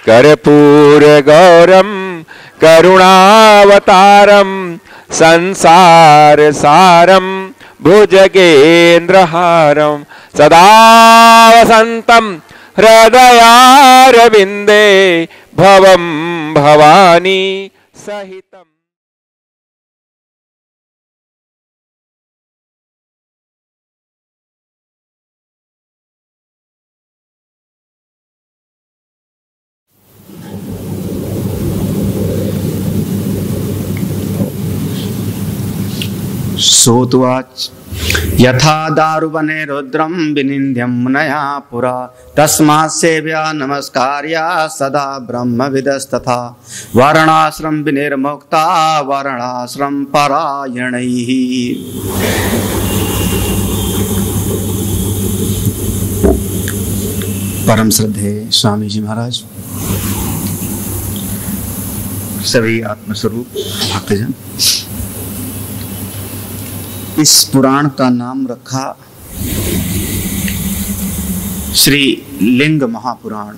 कर्पूर गौरम करुणावतारम संसार सारम भुजगेन्द्रहारम सदा वसंतम हृदयारविंदे भवम भवानी सहितम। सोतुवाच यथा दारुवने रुद्रम विनिन्द्यं मुनया पुरा तस्मात् सेव्या नमस्कार्या सदा ब्रह्मविदस्तथा वर्णाश्रम विनिर्मुक्ता वर्णाश्रम परायणैः। परम श्रद्धेय स्वामी जी महाराज, सभी आत्मस्वरूप भक्तजन, इस पुराण का नाम रखा श्री लिंग महापुराण।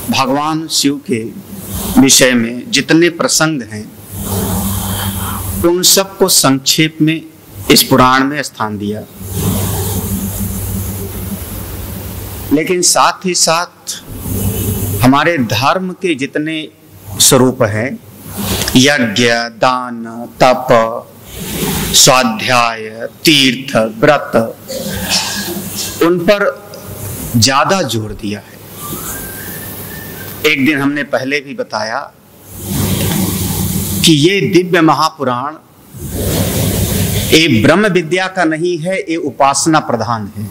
भगवान शिव के विषय में जितने प्रसंग हैं उन सबको संक्षेप में इस पुराण में स्थान दिया, लेकिन साथ ही साथ हमारे धर्म के जितने स्वरूप हैं, यज्ञ, दान, तप, स्वाध्याय, तीर्थ, व्रत, उन पर ज्यादा जोर दिया है। एक दिन हमने पहले भी बताया कि ये दिव्य महापुराण ये ब्रह्म विद्या का नहीं है, ये उपासना प्रधान है।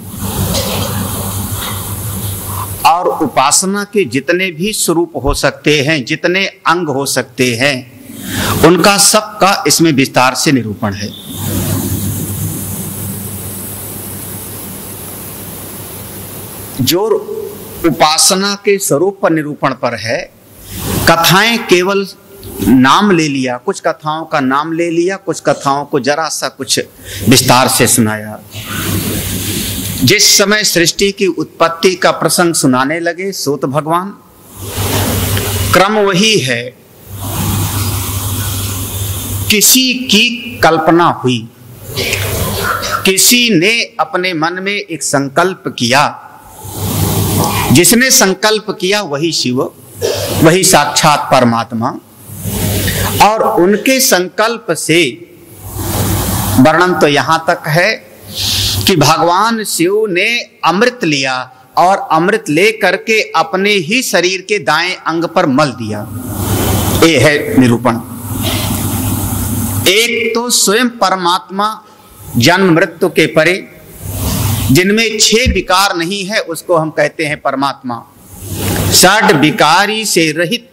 और उपासना के जितने भी स्वरूप हो सकते हैं, जितने अंग हो सकते हैं, उनका सबका इसमें विस्तार से निरूपण है। जो उपासना के स्वरूप पर निरूपण पर है, कथाएं केवल नाम ले लिया, कुछ कथाओं का नाम ले लिया, कुछ कथाओं को जरा सा कुछ विस्तार से सुनाया। जिस समय सृष्टि की उत्पत्ति का प्रसंग सुनाने लगे सूत भगवान, क्रम वही है, किसी की कल्पना हुई, किसी ने अपने मन में एक संकल्प किया, जिसने संकल्प किया वही शिव, वही साक्षात परमात्मा। और उनके संकल्प से वर्णन तो यहां तक है कि भगवान शिव ने अमृत लिया और अमृत ले करके अपने ही शरीर के दाएं अंग पर मल दिया। ये है निरूपण। एक तो स्वयं परमात्मा जन्म मृत्यु के परे, जिनमें 6 विकार नहीं है, उसको हम कहते हैं परमात्मा। 6 विकारी से रहित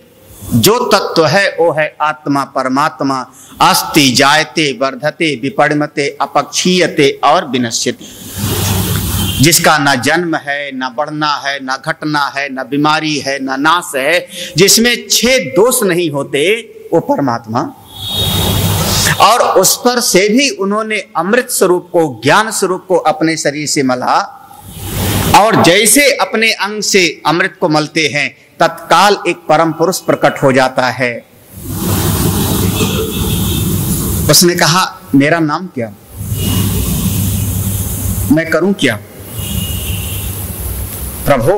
जो तत्व है वो है आत्मा परमात्मा। अस्ति जायते वर्धते विपरिणमते अपक्षीयते और विनश्यते, जिसका ना जन्म है, ना बढ़ना है, ना घटना है, ना बीमारी है, ना नाश है, जिसमें 6 दोष नहीं होते, वो परमात्मा। और उस पर से भी उन्होंने अमृत स्वरूप को, ज्ञान स्वरूप को अपने शरीर से मला, और जैसे अपने अंग से अमृत को मलते हैं, तत्काल एक परम पुरुष प्रकट हो जाता है। उसने कहा, मेरा नाम क्या, मैं करूं क्या? प्रभु,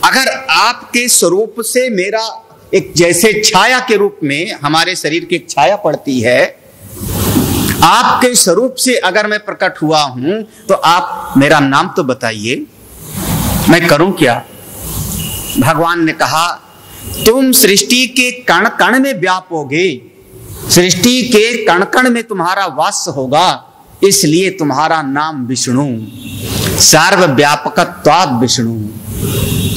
अगर आपके स्वरूप से मेरा एक, जैसे छाया के रूप में हमारे शरीर की एक छाया पड़ती है, आपके स्वरूप से अगर मैं प्रकट हुआ हूं, तो आप मेरा नाम तो बताइए, मैं करूं क्या? भगवान ने कहा, तुम सृष्टि के कण कण में व्यापोगे, सृष्टि के कण कण में तुम्हारा वास होगा, इसलिए तुम्हारा नाम विष्णु, सर्वव्यापकत्वात् विष्णु।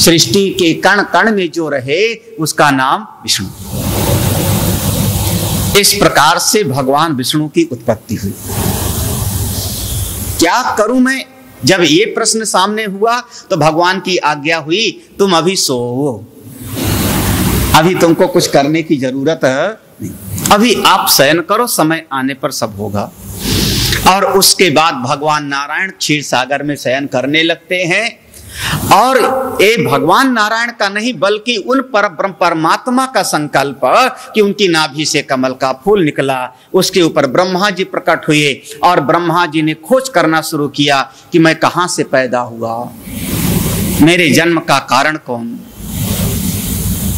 सृष्टि के कण कण में जो रहे उसका नाम विष्णु। इस प्रकार से भगवान विष्णु की उत्पत्ति हुई। क्या करूं मैं? जब ये प्रश्न सामने हुआ तो भगवान की आज्ञा हुई, तुम अभी सोओ, अभी तुमको कुछ करने की जरूरत नहीं, अभी आप शयन करो, समय आने पर सब होगा। और उसके बाद भगवान नारायण क्षीर सागर में शयन करने लगते हैं। और ये भगवान नारायण का नहीं बल्कि उन परमात्मा का संकल्प कि उनकी नाभि से कमल का फूल निकला, उसके ऊपर ब्रह्मा जी प्रकट हुए और ब्रह्मा जी ने खोज करना शुरू किया कि मैं कहां से पैदा हुआ, मेरे जन्म का कारण कौन।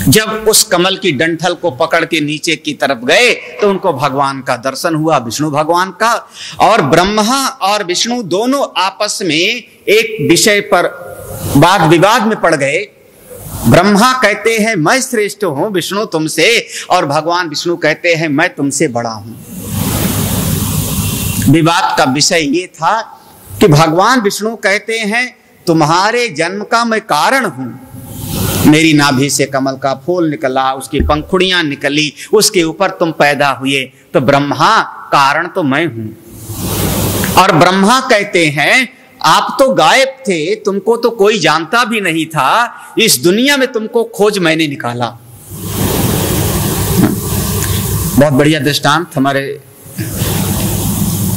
जब उस कमल की डंठल को पकड़ के नीचे की तरफ गए तो उनको भगवान का दर्शन हुआ, विष्णु भगवान का। और ब्रह्मा और विष्णु दोनों आपस में एक विषय पर वाद विवाद में पड़ गए। ब्रह्मा कहते हैं मैं श्रेष्ठ हूं विष्णु तुमसे, और भगवान विष्णु कहते हैं मैं तुमसे बड़ा हूं। विवाद का विषय ये था कि भगवान विष्णु कहते हैं तुम्हारे जन्म का मैं कारण हूं, मेरी नाभि से कमल का फूल निकला, उसकी पंखुड़ियां निकली, उसके ऊपर तुम पैदा हुए, तो ब्रह्मा कारण तो मैं हूं। और ब्रह्मा कहते हैं आप तो गायब थे, तुमको तो कोई जानता भी नहीं था, इस दुनिया में तुमको खोज मैंने निकाला। बहुत बढ़िया दृष्टांत हमारे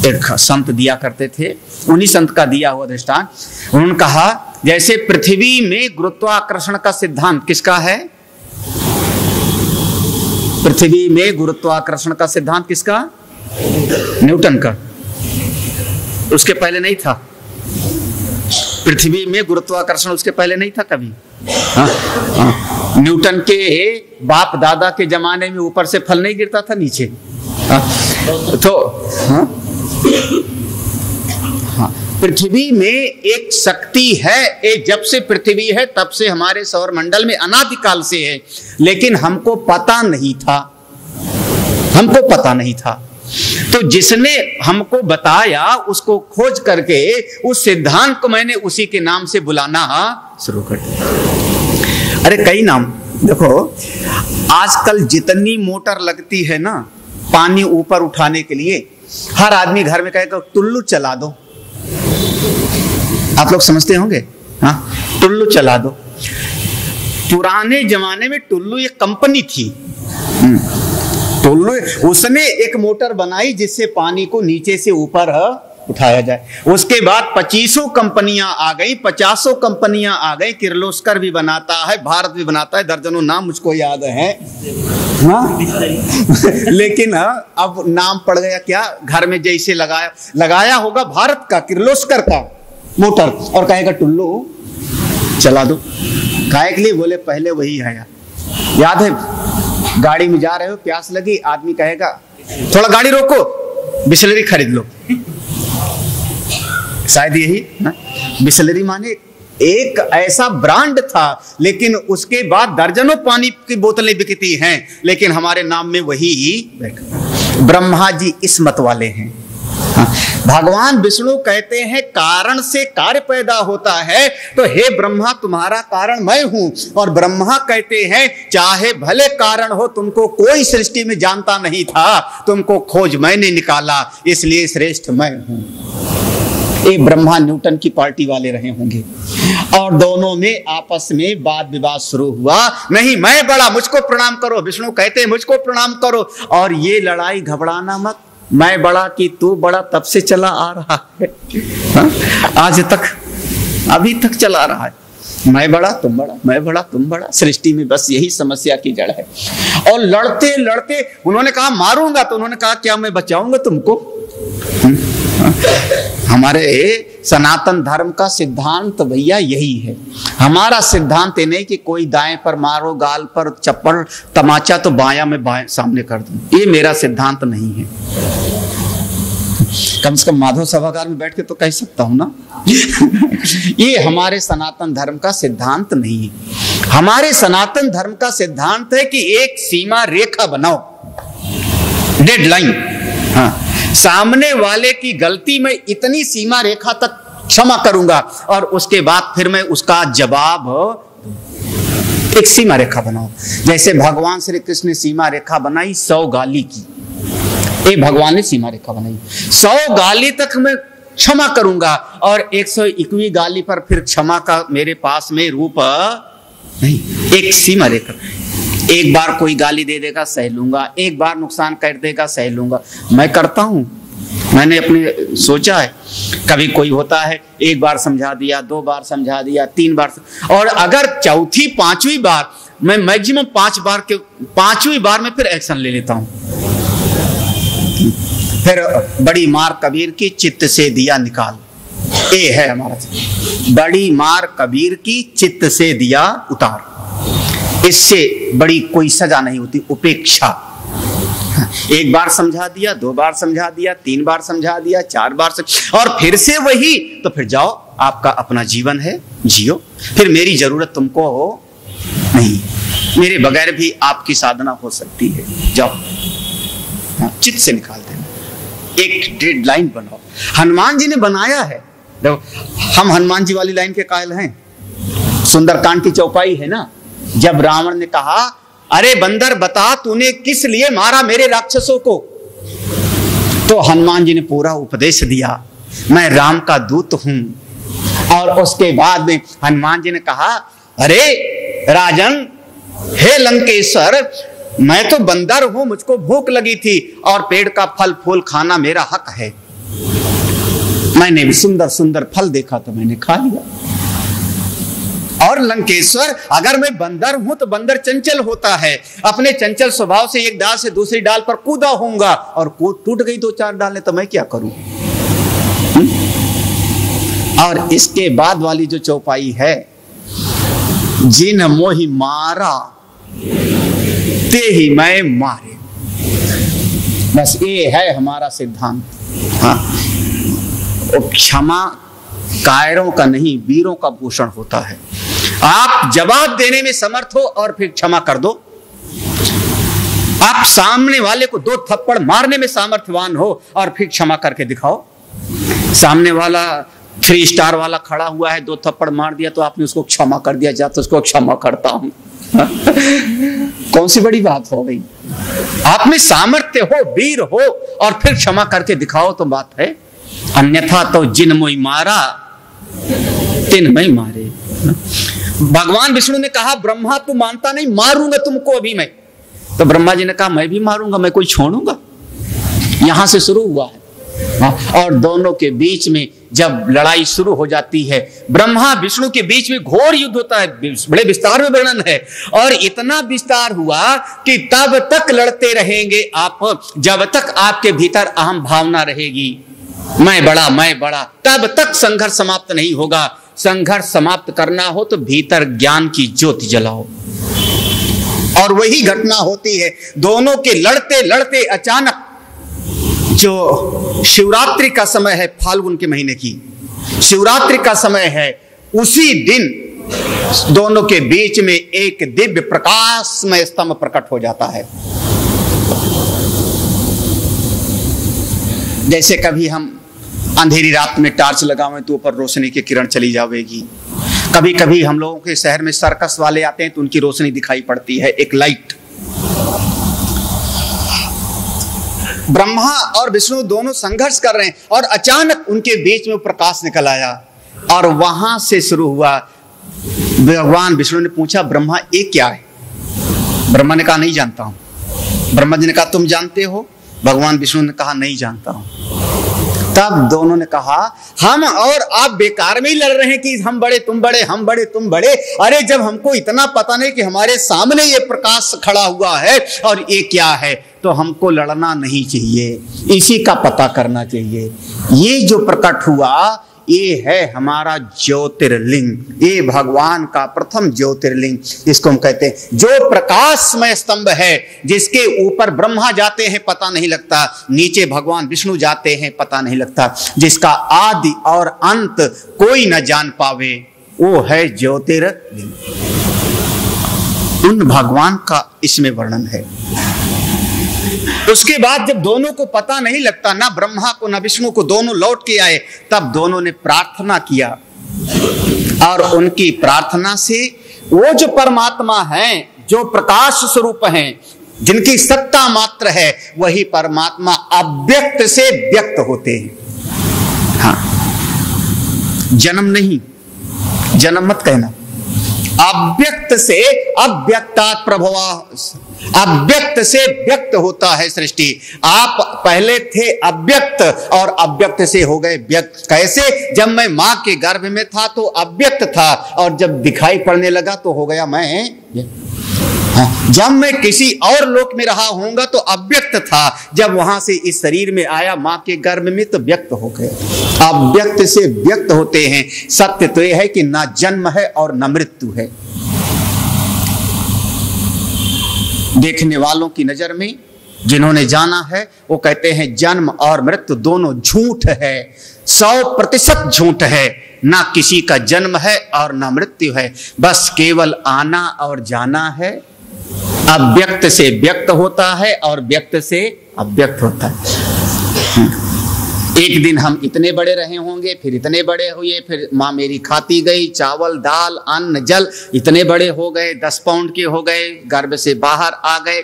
एक संत दिया करते थे, उन्हीं संत का दिया हुआ दृष्टांत। उन्होंने कहा जैसे पृथ्वी में गुरुत्वाकर्षण का सिद्धांत किसका है? पृथ्वी में गुरुत्वाकर्षण का सिद्धांत किसका? न्यूटन का। उसके पहले नहीं था। पृथ्वी में गुरुत्वाकर्षण उसके पहले नहीं था कभी। न्यूटन के बाप दादा के जमाने में ऊपर से फल नहीं गिरता था नीचे। तो पृथ्वी में एक शक्ति है, एक जब से पृथ्वी है तब से हमारे सौर मंडल में अनादिकाल से है, लेकिन हमको पता नहीं था, हमको पता नहीं था। तो जिसने हमको बताया उसको खोज करके उस सिद्धांत को मैंने उसी के नाम से बुलाना शुरू कर दिया। अरे कई नाम देखो, आजकल जितनी मोटर लगती है ना पानी ऊपर उठाने के लिए, हर आदमी घर में कहेगा टुल्लू चला दो। आप लोग समझते होंगे, हाँ, टुल्लू चला दो। पुराने जमाने में टुल्लू एक कंपनी थी, टुल्लू उसने एक मोटर बनाई जिससे पानी को नीचे से ऊपर उठाया जाए। उसके बाद 25 कंपनियां आ गई, 50 कंपनियां आ गई। किर्लोस्कर भी बनाता है, भारत भी बनाता है, दर्जनों नाम मुझको याद है, हाँ? लेकिन अब नाम पड़ गया क्या, घर में जैसे लगाया होगा भारत का किर्लोस्कर का मोटर और कहेगा टुल्लू चला दो। काहे के लिए? बोले पहले वही है। याद है गाड़ी में जा रहे हो, प्यास लगी, आदमी कहेगा थोड़ा गाड़ी रोको, बिसलेरी खरीद लो। शायद यही बिसलेरी माने एक ऐसा ब्रांड था, लेकिन उसके बाद दर्जनों पानी की बोतलें बिकती हैं, लेकिन हमारे नाम में वही ब्रह्मा जी इस मत वाले हैं। भगवान विष्णु कहते हैं कारण से कार्य पैदा होता है, तो हे ब्रह्मा तुम्हारा कारण मैं हूं। और ब्रह्मा कहते हैं चाहे भले कारण हो, तुमको कोई सृष्टि में जानता नहीं था, तुमको खोज मैंने निकाला, इसलिए श्रेष्ठ मैं हूं। ये ब्रह्मा न्यूटन की पार्टी वाले रहे होंगे, और दोनों में आपस में वाद विवाद शुरू हुआ। नहीं मैं बड़ा, मुझको प्रणाम करो, विष्णु कहते हैं मुझको प्रणाम करो। और ये लड़ाई घबराना मत, मैं बड़ा कि तू बड़ा तब से चला आ रहा है, आज तक, अभी तक चला रहा है। मैं बड़ा तुम बड़ा, मैं बड़ा तुम बड़ा, सृष्टि में बस यही समस्या की जड़ है। और लड़ते लड़ते उन्होंने कहा मारूंगा, तो उन्होंने कहा क्या मैं बचाऊंगा तुमको? हमारे सनातन धर्म का सिद्धांत भैया यही है। हमारा सिद्धांत ये नहीं कि कोई दाएं पर मारो, गाल पर चप्पल तमाचा तो बायां में बाएं सामने कर दूं, ये मेरा सिद्धांत नहीं है। कम से कम माधव सभागार में बैठ के तो कह सकता हूं ना। ये हमारे सनातन धर्म का सिद्धांत नहीं है। हमारे सनातन धर्म का सिद्धांत है कि एक सीमा रेखा बनाओ, डेडलाइन, हाँ, सामने वाले की गलती में इतनी सीमा रेखा तक क्षमा करूंगा, और उसके बाद फिर मैं उसका जवाब, एक सीमा रेखा बनाओ। जैसे भगवान श्री कृष्ण ने सीमा रेखा बनाई 100 गाली की, एक भगवान ने सीमा रेखा बनाई 100 गाली तक मैं क्षमा करूंगा, और 101वीं गाली पर फिर क्षमा का मेरे पास में रूप नहीं। एक सीमा रेखा, एक बार कोई गाली दे देगा सह लूंगा, एक बार नुकसान कर देगा सह लूंगा। मैं करता हूं मैंने अपने सोचा है, कभी कोई होता है 1 बार समझा दिया, 2 बार समझा दिया, 3 बार, और अगर चौथी 5वीं बार, मैं मैक्सिमम 5 बार के 5वीं बार में फिर एक्शन ले लेता हूं। फिर बड़ी मार कबीर की चित्त से दिया निकाल, ये है हमारा। बड़ी मार कबीर की चित्त से दिया उतार, इससे बड़ी कोई सजा नहीं होती, उपेक्षा। 1 बार समझा दिया, 2 बार समझा दिया, 3 बार समझा दिया, 4 बार और फिर से वही, तो फिर जाओ, आपका अपना जीवन है, जियो। फिर मेरी जरूरत तुमको हो नहीं, मेरे बगैर भी आपकी साधना हो सकती है, जाओ। चित्त से निकाल देना, एक डेडलाइन बनाओ। हनुमान जी ने बनाया है, हम हनुमान जी वाली लाइन के कायल हैं। सुंदरकांड की चौपाई है ना, जब रावण ने कहा, अरे बंदर बता तूने किस लिए मारा मेरे राक्षसों को, तो हनुमान जी ने पूरा उपदेश दिया, मैं राम का दूत हूं। और उसके बाद में हनुमान जी ने कहा, अरे राजन, हे लंकेश्वर, मैं तो बंदर हूं, मुझको भूख लगी थी और पेड़ का फल फूल खाना मेरा हक है। मैंने भी सुंदर सुंदर फल देखा तो मैंने खा लिया। और लंकेश्वर, अगर मैं बंदर हूं तो बंदर चंचल होता है, अपने चंचल स्वभाव से एक डाल से दूसरी डाल पर कूदा होऊंगा, और कूद टूट गई 2-4 डालें तो मैं क्या करूं? और इसके बाद वाली जो चौपाई है, जिन मोहि मारा ते ही मैं मारे, बस ये है हमारा सिद्धांत। हाँ, क्षमा कायरों का नहीं, वीरों का भूषण होता है। आप जवाब देने में समर्थ हो और फिर क्षमा कर दो। आप सामने वाले को 2 थप्पड़ मारने में सामर्थ्यवान हो और फिर क्षमा करके दिखाओ। सामने वाला 3 स्टार वाला खड़ा हुआ है, 2 थप्पड़ मार दिया तो आपने उसको क्षमा कर दिया, जा तो उसको क्षमा करता हूं। कौन सी बड़ी बात हो गई? आप में सामर्थ्य हो, वीर हो, और फिर क्षमा करके दिखाओ तो बात है। अन्यथा तो जिन मोई मारा तिन मैं मारे। भगवान विष्णु ने कहा, ब्रह्मा तू मानता नहीं, मारूंगा तुमको अभी मैं। तो ब्रह्मा जी ने कहा, मैं भी मारूंगा, मैं कोई छोड़ूंगा। यहां से शुरू हुआ है। और दोनों के बीच में जब लड़ाई शुरू हो जाती है, ब्रह्मा विष्णु के बीच में घोर युद्ध होता है, बड़े विस्तार में वर्णन है। और इतना विस्तार हुआ कि तब तक लड़ते रहेंगे आप, जब तक आपके भीतर अहम भावना रहेगी, मैं बड़ा, तब तक संघर्ष समाप्त नहीं होगा। संघर्ष समाप्त करना हो तो भीतर ज्ञान की ज्योति जलाओ। और वही घटना होती है, दोनों के लड़ते लड़ते अचानक, जो शिवरात्रि का समय है, फाल्गुन के महीने की शिवरात्रि का समय है, उसी दिन दोनों के बीच में एक दिव्य प्रकाशमय स्तंभ प्रकट हो जाता है। जैसे कभी हम अंधेरी रात में टार्च लगावें तो ऊपर रोशनी की किरण चली जाएगी। कभी कभी हम लोगों के शहर में सर्कस वाले आते हैं तो उनकी रोशनी दिखाई पड़ती है, एक लाइट। ब्रह्मा और विष्णु दोनों संघर्ष कर रहे हैं और अचानक उनके बीच में प्रकाश निकल आया और वहां से शुरू हुआ। भगवान विष्णु ने पूछा, ब्रह्मा ये क्या है? ब्रह्मा ने कहा, नहीं जानता हूं। ब्रह्मा जी ने कहा, तुम जानते हो? भगवान विष्णु ने कहा, नहीं जानता हूं। तब दोनों ने कहा, हम और आप बेकार में ही लड़ रहे हैं कि हम बड़े तुम बड़े, हम बड़े तुम बड़े। अरे जब हमको इतना पता नहीं कि हमारे सामने ये प्रकाश खड़ा हुआ है और ये क्या है, तो हमको लड़ना नहीं चाहिए, इसी का पता करना चाहिए। ये जो प्रकट हुआ, ये है हमारा ज्योतिर्लिंग, ये भगवान का प्रथम ज्योतिर्लिंग, इसको हम कहते हैं। जो प्रकाशमय स्तंभ है, जिसके ऊपर ब्रह्मा जाते हैं पता नहीं लगता, नीचे भगवान विष्णु जाते हैं पता नहीं लगता, जिसका आदि और अंत कोई न जान पावे, वो है ज्योतिर्लिंग। उन भगवान का इसमें वर्णन है। उसके बाद जब दोनों को पता नहीं लगता, ना ब्रह्मा को ना विष्णु को, दोनों लौट के आए, तब दोनों ने प्रार्थना किया और उनकी प्रार्थना से वो जो परमात्मा हैं, जो प्रकाश स्वरूप हैं, जिनकी सत्ता मात्र है, वही परमात्मा अव्यक्त से व्यक्त होते हैं। हाँ, जन्म नहीं, जन्म मत कहना, अव्यक्त से अव्यक्तात् प्रभवा, अव्यक्त से व्यक्त होता है सृष्टि। आप पहले थे अव्यक्त और अव्यक्त से हो गए व्यक्त। कैसे? जब मैं मां के गर्भ में था तो अव्यक्त था और जब दिखाई पड़ने लगा तो हो गया मैं। जब मैं किसी और लोक में रहा होऊंगा तो अव्यक्त था, जब वहां से इस शरीर में आया मां के गर्भ में तो व्यक्त हो गए। अव्यक्त से व्यक्त होते हैं। सत्य तो यह है कि ना जन्म है और ना मृत्यु है। देखने वालों की नजर में जिन्होंने जाना है वो कहते हैं जन्म और मृत्यु दोनों झूठ है, 100% झूठ है। ना किसी का जन्म है और ना मृत्यु है, बस केवल आना और जाना है। अव्यक्त से व्यक्त होता है और व्यक्त से अव्यक्त होता है। एक दिन हम इतने बड़े रहे होंगे, फिर इतने बड़े हुए, फिर माँ मेरी खाती गई, चावल दाल अन्न जल, इतने बड़े हो गए, 10 पाउंड के हो गए, गर्भ से बाहर आ गए,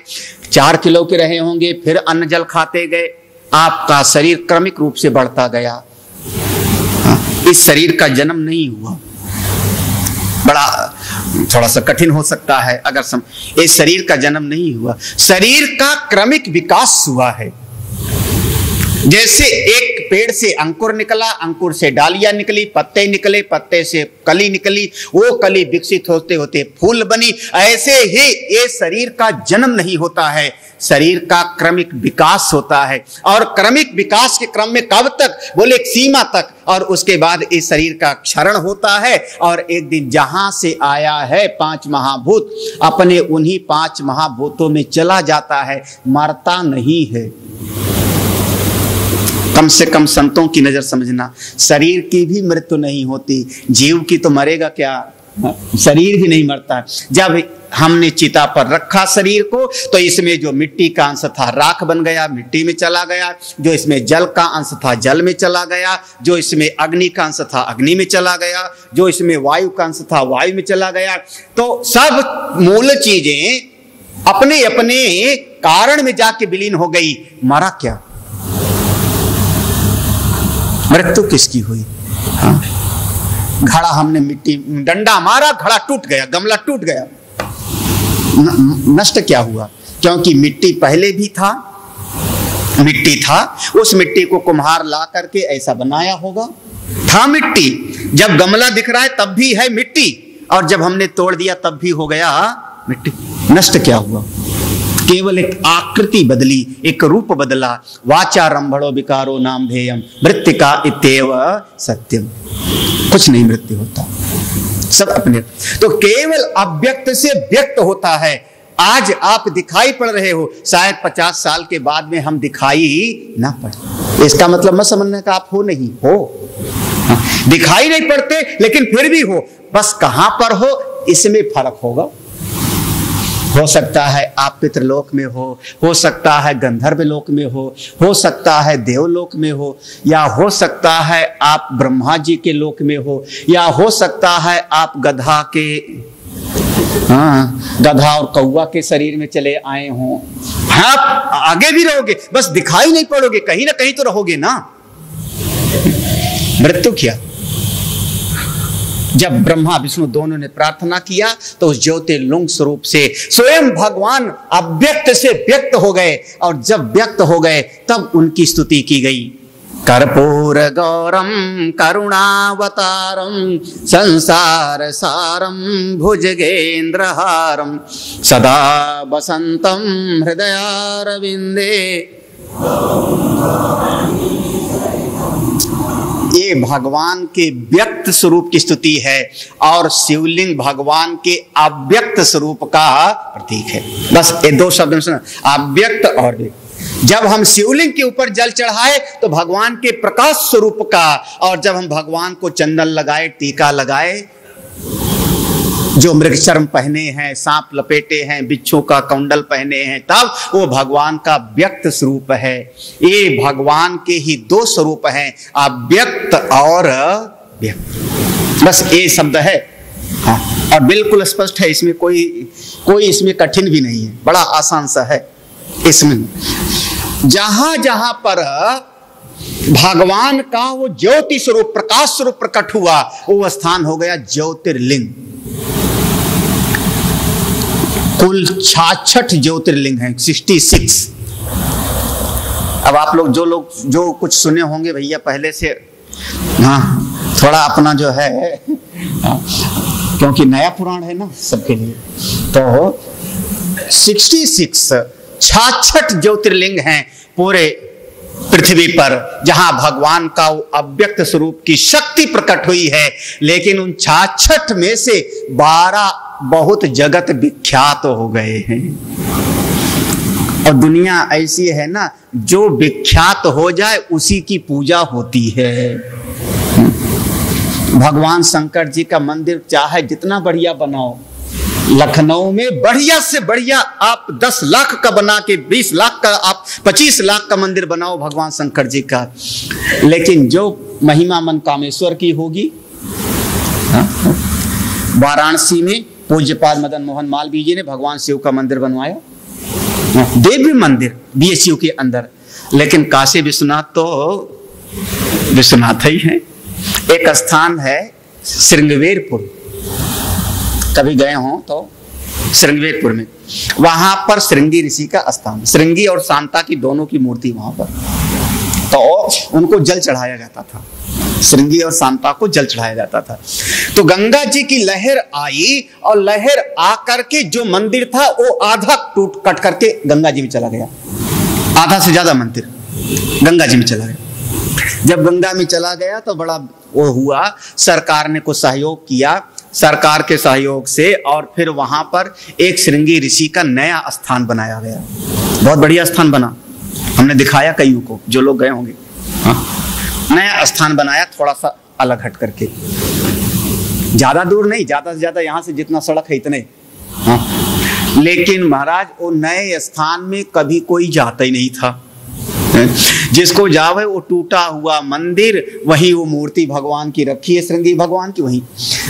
4 किलो के रहे होंगे, फिर अन्न जल खाते गए। आपका शरीर क्रमिक रूप से बढ़ता गया। इस शरीर का जन्म नहीं हुआ। बड़ा थोड़ा सा कठिन हो सकता है अगर इस शरीर का जन्म नहीं हुआ, शरीर का क्रमिक विकास हुआ है। जैसे एक पेड़ से अंकुर निकला, अंकुर से डालियां निकली, पत्ते निकले, पत्ते से कली निकली, वो कली विकसित होते होते फूल बनी, ऐसे ही ये शरीर का जन्म नहीं होता है, शरीर का क्रमिक विकास होता है। और क्रमिक विकास के क्रम में कब तक? बोले एक सीमा तक, और उसके बाद इस शरीर का क्षरण होता है और एक दिन जहां से आया है 5 महाभूत अपने उन्हीं 5 महाभूतों में चला जाता है, मरता नहीं है। कम से कम संतों की नजर समझना, शरीर की भी मृत्यु नहीं होती, जीव की तो मरेगा क्या, शरीर ही नहीं मरता। जब हमने चिता पर रखा शरीर को तो इसमें जो मिट्टी का अंश था राख बन गया, मिट्टी में चला गया, जो इसमें जल का अंश था जल में चला गया, जो इसमें अग्नि का अंश था अग्नि में चला गया, जो इसमें वायु का अंश था वायु में चला गया। तो सब मूल चीजें अपने अपने कारण में जाके विलीन हो गई, मरा क्या? मृत्यु किसकी हुई? हाँ? घड़ा हमने मिट्टी डंडा मारा, घड़ा टूट गया, गमला टूट गया, नष्ट क्या हुआ? क्योंकि मिट्टी पहले भी था, मिट्टी था, उस मिट्टी को कुम्हार ला करके ऐसा बनाया होगा, था मिट्टी। जब गमला दिख रहा है तब भी है मिट्टी, और जब हमने तोड़ दिया तब भी हो गया मिट्टी। नष्ट क्या हुआ? केवल एक आकृति बदली, एक रूप बदला। वाचा रंभड़ो विकारो नाम धेयम मृत्तिका इत्येव सत्यम। कुछ नहीं मृत्यु होता, सब अपने। तो केवल अव्यक्त से व्यक्त होता है। आज आप दिखाई पड़ रहे हो, शायद 50 साल के बाद में हम दिखाई ना पड़े। इसका मतलब मत समझने का आप हो नहीं हो, दिखाई नहीं पड़ते लेकिन फिर भी हो, बस कहां पर हो इसमें फर्क होगा। हो सकता है आप पितृलोक में हो सकता है गंधर्व लोक में हो सकता है देवलोक में हो, या हो सकता है आप ब्रह्मा जी के लोक में हो, या हो सकता है आप गधा और कौवा के शरीर में चले आए हों। आप आगे भी रहोगे, बस दिखाई नहीं पड़ोगे, कहीं ना कहीं तो रहोगे ना। मृत्यु क्या? जब ब्रह्मा विष्णु दोनों ने प्रार्थना किया तो उस ज्योतिर्लिंग स्वरूप से स्वयं भगवान अव्यक्त से व्यक्त हो गए, और जब व्यक्त हो गए तब उनकी स्तुति की गई। कर्पूर गौरम करुणावतारम संसार सारम भुजगेंद्रहारम सदा वसंतम हृदयारविंदे। ये भगवान के व्यक्त स्वरूप की स्तुति है, और शिवलिंग भगवान के अव्यक्त स्वरूप का प्रतीक है। बस ये 2 शब्द में सुना, अव्यक्त और व्यक्त। जब हम शिवलिंग के ऊपर जल चढ़ाए तो भगवान के प्रकाश स्वरूप का, और जब हम भगवान को चंदन लगाए, टीका लगाए, जो मृगचर्म पहने हैं, सांप लपेटे हैं, बिच्छू का कौंडल पहने हैं, तब वो भगवान का व्यक्त स्वरूप है। ये भगवान के ही 2 स्वरूप हैं, अव्यक्त और व्यक्त। बस ये शब्द है, हाँ, और बिल्कुल स्पष्ट है, इसमें कोई इसमें कठिन भी नहीं है, बड़ा आसान सा है। इसमें जहां जहां पर भगवान का वो ज्योति स्वरूप प्रकाश स्वरूप प्रकट हुआ, वो स्थान हो गया ज्योतिर्लिंग। कुल 66 ज्योतिर्लिंग हैं, 66। अब आप लोग जो कुछ सुने होंगे भैया पहले से, हाँ थोड़ा अपना जो है, क्योंकि नया पुराण है ना सबके लिए, तो 66 ज्योतिर्लिंग हैं पूरे पृथ्वी पर, जहां भगवान का अव्यक्त स्वरूप की शक्ति प्रकट हुई है। लेकिन उन 66 में से 12 बहुत जगत विख्यात हो गए हैं। और दुनिया ऐसी है ना, जो विख्यात हो जाए उसी की पूजा होती है। भगवान शंकर जी का मंदिर चाहे जितना बढ़िया बनाओ, लखनऊ में बढ़िया से बढ़िया आप 10 लाख का बना के, 20 लाख का, आप 25 लाख का मंदिर बनाओ भगवान शंकर जी का, लेकिन जो महिमा मनकामेश्वर की होगी, वाराणसी में पूज्यपाद मदन मोहन मालवीय जी ने भगवान शिव का मंदिर बनवाया, दिव्य मंदिर बीएचयू के अंदर। लेकिन काशी विश्वनाथ तो विश्वनाथ ही है। एक स्थान है श्रृंगवेरपुर, कभी गए हो तो श्रृंगवेरपुर में, वहां पर श्रृंगी ऋषि का स्थान, श्रृंगी और शांता की दोनों की मूर्ति वहां पर, तो उनको जल चढ़ाया जाता था, श्रृंगी और शांता को जल चढ़ाया जाता था। तो गंगा जी की लहर आई और लहर आकर के जो मंदिर था वो आधा टूट कट करके गंगा जी में चला गया, आधा से ज्यादा मंदिर गंगा जी में चला गया। जब गंगा में चला गया तो बड़ा वो हुआ, सरकार ने कुछ सहयोग किया, सरकार के सहयोग से, और फिर वहां पर एक श्रृंगी ऋषि का नया स्थान बनाया गया। बहुत बढ़िया स्थान बना, हमने दिखाया कईयों को, जो लोग गए होंगे। नया स्थान बनाया, थोड़ा सा अलग हट करके, ज्यादा दूर नहीं, ज्यादा से ज्यादा यहां से जितना सड़क है इतने। लेकिन महाराज वो नए स्थान में कभी कोई जाता ही नहीं था। जिसको जावे वो टूटा हुआ मंदिर, वही वो मूर्ति भगवान की रखी है, श्रृंगी भगवान की वही।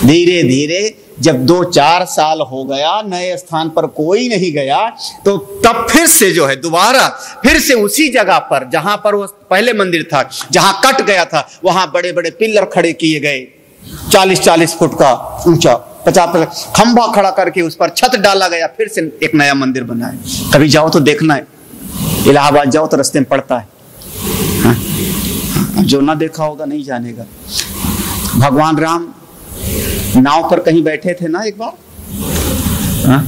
धीरे धीरे जब 2-4 साल हो गया, नए स्थान पर कोई नहीं गया, तो तब फिर से जो है दोबारा फिर से उसी जगह पर जहां पर वो पहले मंदिर था, जहां कट गया था, वहां बड़े बड़े पिलर खड़े किए गए, 40-40 फुट का ऊंचा, 50 खंभा खड़ा करके उस पर छत डाला गया, फिर से एक नया मंदिर बना है। कभी जाओ तो देखना है, इलाहाबाद जाओ तो रास्ते में पड़ता है। हाँ? जो ना देखा होगा नहीं जानेगा। भगवान राम नाव पर कहीं बैठे थे ना एक बार, हाँ?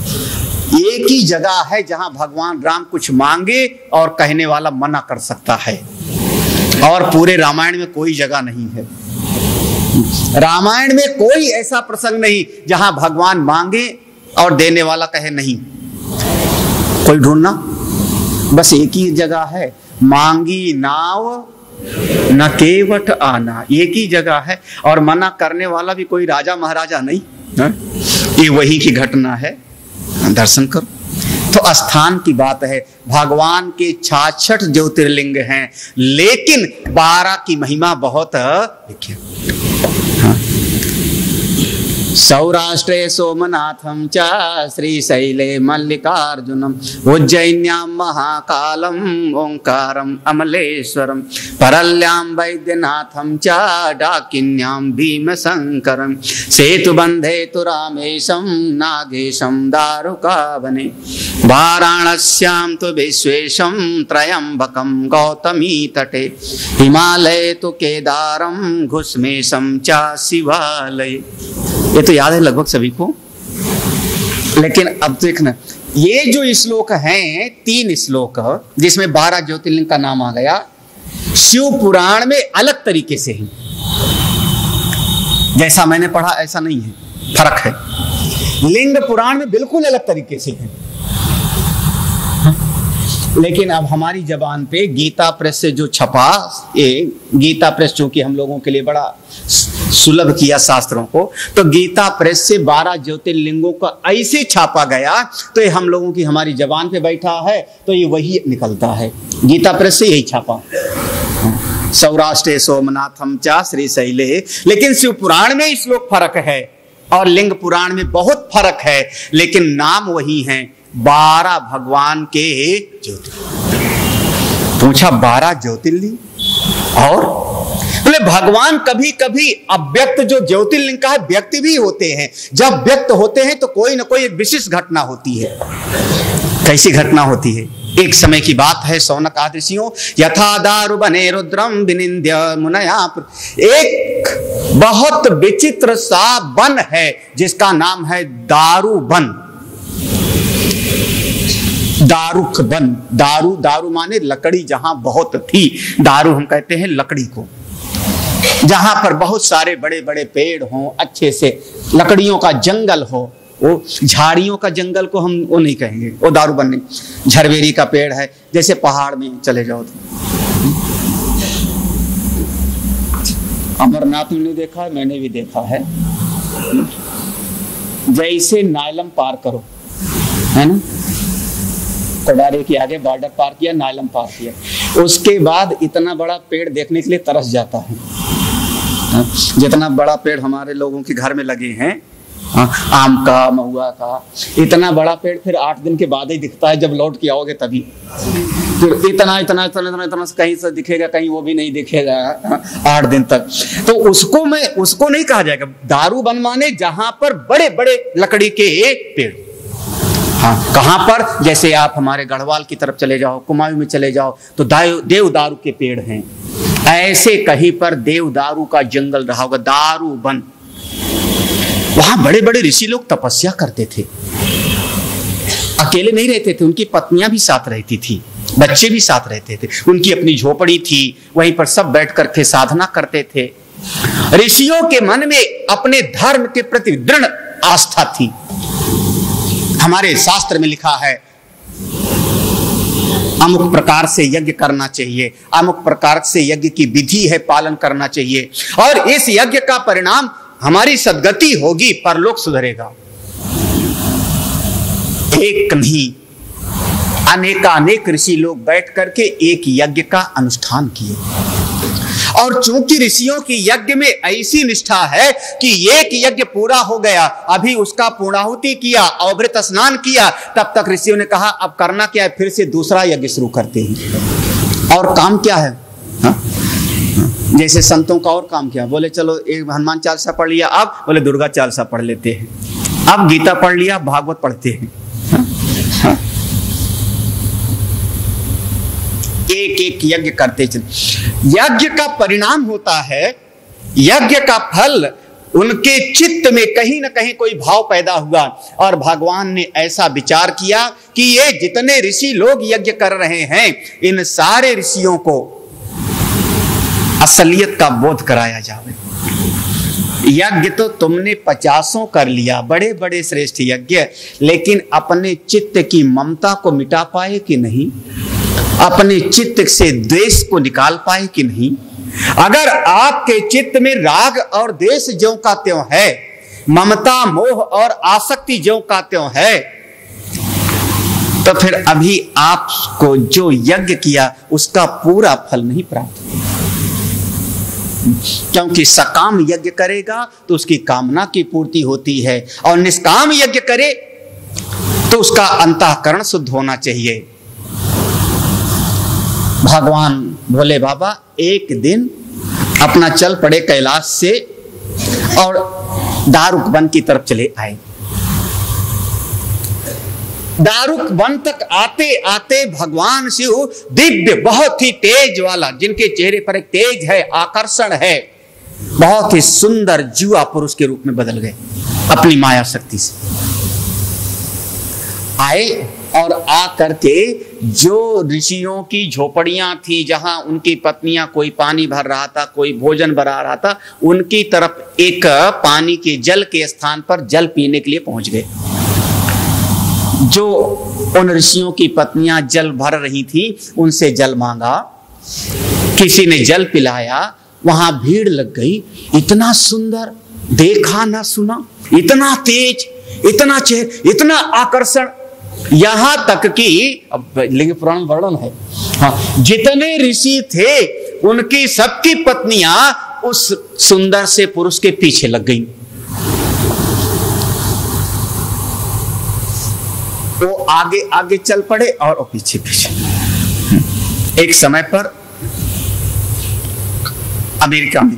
एक ही जगह है जहां भगवान राम कुछ मांगे और कहने वाला मना कर सकता है, और पूरे रामायण में कोई जगह नहीं है। रामायण में कोई ऐसा प्रसंग नहीं जहां भगवान मांगे और देने वाला कहे नहीं। कोई ढूंढना, बस एक ही जगह है, मांगी नाव न केवट आना, एक ही जगह है, और मना करने वाला भी कोई राजा महाराजा नहीं है? ये वही की घटना है। दर्शन करो। तो स्थान की बात है, भगवान के 66 ज्योतिर्लिंग हैं, लेकिन 12 की महिमा बहुत देखिए। सौराष्ट्रे सोमनाथं च श्रीशैले मल्लिकार्जुनम उज्जैन्यां महाकालम ओंकारम अमलेश्वरम परल्यां वैद्यनाथं च डाकिन्यां भीमशंकरम सेतुबंधे तु रामेशं नागेशं दारुकावने वाराणस्यां तु विश्वेशं त्रयंबकं गौतमी तटे हिमालये तु केदारं घुष्मेशं च शिवालये। ये तो याद है लगभग सभी को, लेकिन अब देखना, ये जो श्लोक हैं 3 श्लोक जिसमें 12 ज्योतिर्लिंग का नाम आ गया, शिव पुराण में अलग तरीके से है। जैसा मैंने पढ़ा ऐसा नहीं है, फर्क है। लिंग पुराण में बिल्कुल अलग तरीके से है। लेकिन अब हमारी जबान पे गीता प्रेस से जो छपा, ये गीता प्रेस चूंकि हम लोगों के लिए बड़ा सुलभ किया शास्त्रों को, तो गीता प्रेस से 12 ज्योतिर्लिंगों का ऐसे छापा गया, तो ये हम लोगों की हमारी जबान पे बैठा है, तो ये वही निकलता है। गीता प्रेस से यही छापा, सौराष्ट्रे सोमनाथम च श्रीशैले। लेकिन शिव पुराण में श्लोक फर्क है और लिंग पुराण में बहुत फर्क है, लेकिन नाम वही है, 12 भगवान के ज्योतिर्लिंग। पूछा 12 ज्योतिर्लिंग और बोले भगवान कभी कभी अव्यक्त जो ज्योतिर्लिंग का है व्यक्ति भी होते हैं। जब व्यक्त होते हैं तो कोई ना कोई एक विशिष्ट घटना होती है। कैसी घटना होती है? एक समय की बात है, शौनक आदि ऋषियों यथा दारु बने रुद्रम विनिंद्य मुनया, एक बहुत विचित्र सा वन है जिसका नाम है दारू वन, दारुक वन। दारू, दारू माने लकड़ी जहां बहुत थी, दारू हम कहते हैं लकड़ी को, जहां पर बहुत सारे बड़े बड़े पेड़ हों, अच्छे से लकड़ियों का जंगल हो। वो झाड़ियों का जंगल को हम वो नहीं कहेंगे, वो दारू वन नहीं। झरबेरी का पेड़ है, जैसे पहाड़ में चले जाओ तो। अमरनाथ में नहीं देखा है, मैंने भी देखा है। जैसे नायलम पार करो, है ना, कोडारे के आगे बॉर्डर पार किया, नायलम पार किया, उसके बाद इतना बड़ा पेड़ देखने के लिए तरस जाता है। जितना बड़ा पेड़ हमारे लोगों के घर में लगे हैं, आम का, महुआ का, इतना बड़ा पेड़ फिर 8 दिन के बाद ही दिखता है, जब लौट के आओगे तभी। फिर इतना इतना इतना इतना इतना कहीं से दिखेगा, कहीं वो भी नहीं दिखेगा 8 दिन तक। तो उसको नहीं कहा जाएगा दारू वन माने जहां पर बड़े बड़े लकड़ी के पेड़। हाँ, कहां पर? जैसे आप हमारे गढ़वाल की तरफ चले जाओ, कुमाऊं में चले जाओ तो देवदारू के पेड़ हैं। ऐसे कहीं पर देवदारू का जंगल रहा होगा, दारू वन। वहां बड़े बड़े ऋषि लोग तपस्या करते थे, अकेले नहीं रहते थे, उनकी पत्नियां भी साथ रहती थी, बच्चे भी साथ रहते थे, उनकी अपनी झोपड़ी थी, वहीं पर सब बैठ करके साधना करते थे। ऋषियों के मन में अपने धर्म के प्रति दृढ़ आस्था थी। हमारे शास्त्र में लिखा है अमुक प्रकार से यज्ञ करना चाहिए, अमुक प्रकार से यज्ञ की विधि है पालन करना चाहिए, और इस यज्ञ का परिणाम हमारी सद्गति होगी, परलोक सुधरेगा। एक नहीं, अनेकानेक ऋषि लोग बैठ करके एक यज्ञ का अनुष्ठान किए। और चूंकि ऋषियों की यज्ञ में ऐसी निष्ठा है कि एक यज्ञ पूरा हो गया, अभी उसका पूर्णाहुति किया, अवभृत स्नान किया, तब तक ऋषियों ने कहा अब करना क्या है, फिर से दूसरा यज्ञ शुरू करते हैं। और काम क्या है? हा? जैसे संतों का और काम क्या? बोले चलो एक हनुमान चालीसा पढ़ लिया, अब बोले दुर्गा चालीसा पढ़ लेते हैं, अब गीता पढ़ लिया, भागवत पढ़ते हैं। एक एक यज्ञ करते चले। यज्ञ का परिणाम होता है, यज्ञ का फल उनके चित्त में कहीं ना कहीं कोई भाव पैदा हुआ, और भगवान ने ऐसा विचार किया कि ये जितने ऋषि लोग यज्ञ कर रहे हैं, इन सारे ऋषियों को असलियत का बोध कराया जाए। यज्ञ तो तुमने 50 कर लिया, बड़े बड़े श्रेष्ठ यज्ञ, लेकिन अपने चित्त की ममता को मिटा पाए कि नहीं? अपने चित्त से द्वेष को निकाल पाए कि नहीं? अगर आपके चित्त में राग और द्वेष ज्यों का त्यों है, ममता मोह और आसक्ति ज्यों का त्यों है, तो फिर अभी आपको जो यज्ञ किया उसका पूरा फल नहीं प्राप्त हुआ। क्योंकि सकाम यज्ञ करेगा तो उसकी कामना की पूर्ति होती है, और निष्काम यज्ञ करे तो उसका अंतःकरण शुद्ध होना चाहिए। भगवान भोले बाबा एक दिन अपना चल पड़े कैलाश से और दारुक वन की तरफ चले आए। दारुक वन तक आते आते भगवान शिव दिव्य, बहुत ही तेज वाला, जिनके चेहरे पर एक तेज है, आकर्षण है, बहुत ही सुंदर जुआ पुरुष के रूप में बदल गए अपनी माया शक्ति से। आए और आ करके जो ऋषियों की झोपड़ियां थी, जहां उनकी पत्नियां, कोई पानी भर रहा था, कोई भोजन बना रहा था, उनकी तरफ एक पानी के जल के स्थान पर जल पीने के लिए पहुंच गए। जो उन ऋषियों की पत्नियां जल भर रही थी, उनसे जल मांगा, किसी ने जल पिलाया, वहां भीड़ लग गई। इतना सुंदर, देखा ना सुना, इतना तेज, इतना चेहरा, इतना आकर्षण, यहां तक कि अब लिंग पुराण वर्णन है, हाँ, जितने ऋषि थे उनकी सबकी पत्नियां उस सुंदर से पुरुष के पीछे लग गईं। वो आगे आगे चल पड़े और वो पीछे पीछे। एक समय पर अमेरिका में,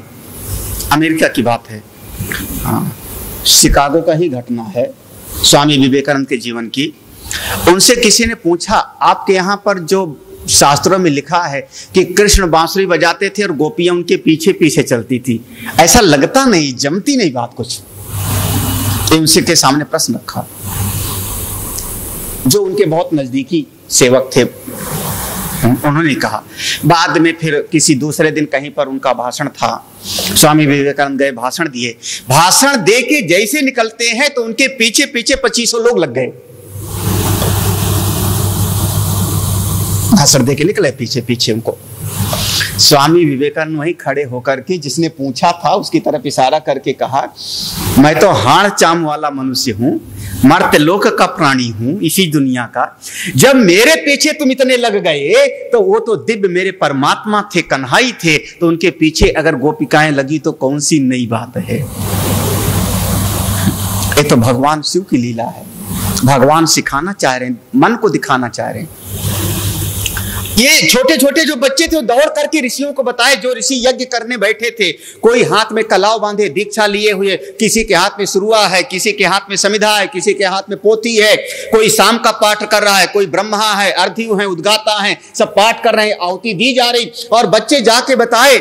अमेरिका की बात है, हाँ, शिकागो का ही घटना है, स्वामी विवेकानंद के जीवन की। उनसे किसी ने पूछा, आपके यहाँ पर जो शास्त्रों में लिखा है कि कृष्ण बांसुरी बजाते थे और गोपियां उनके पीछे पीछे चलती थी, ऐसा लगता नहीं, जमती नहीं बात कुछ। उनसे के सामने प्रश्न रखा, जो उनके बहुत नजदीकी सेवक थे, उन्होंने कहा। बाद में फिर किसी दूसरे दिन कहीं पर उनका भाषण था, स्वामी विवेकानंद गए, भाषण दिए। भाषण दे के जैसे निकलते हैं तो उनके पीछे पीछे 2500 लोग लग गए। भाषण दे के निकले, पीछे पीछे उनको। स्वामी विवेकानंद वहीं खड़े होकर के जिसने पूछा था उसकी तरफ इशारा करके कहा, मैं तो हाड़ चाम वाला मनुष्य हूं, मर्त्य लोक का प्राणी हूं, इसी दुनिया का। जब मेरे पीछे तुम इतने लग गए तो वो तो दिव्य मेरे परमात्मा थे, कन्हई थे, तो उनके पीछे अगर गोपिकाएं लगी तो कौन सी नई बात है। ये तो भगवान शिव की लीला है। भगवान सिखाना चाह रहे हैं, मन को दिखाना चाह रहे हैं। ये छोटे छोटे जो बच्चे थे वो दौड़ करके ऋषियों को बताए, जो ऋषि यज्ञ करने बैठे थे। कोई हाथ में कलाव बांधे दीक्षा लिए हुए, किसी के हाथ में सुरुआ है, किसी के हाथ में समिधा है, किसी के हाथ में पोथी है, कोई शाम का पाठ कर रहा है, कोई ब्रह्मा है, अर्ध्यु है, उद्गाता है, सब पाठ कर रहे हैं, आहुति दी जा रही। और बच्चे जाके बताए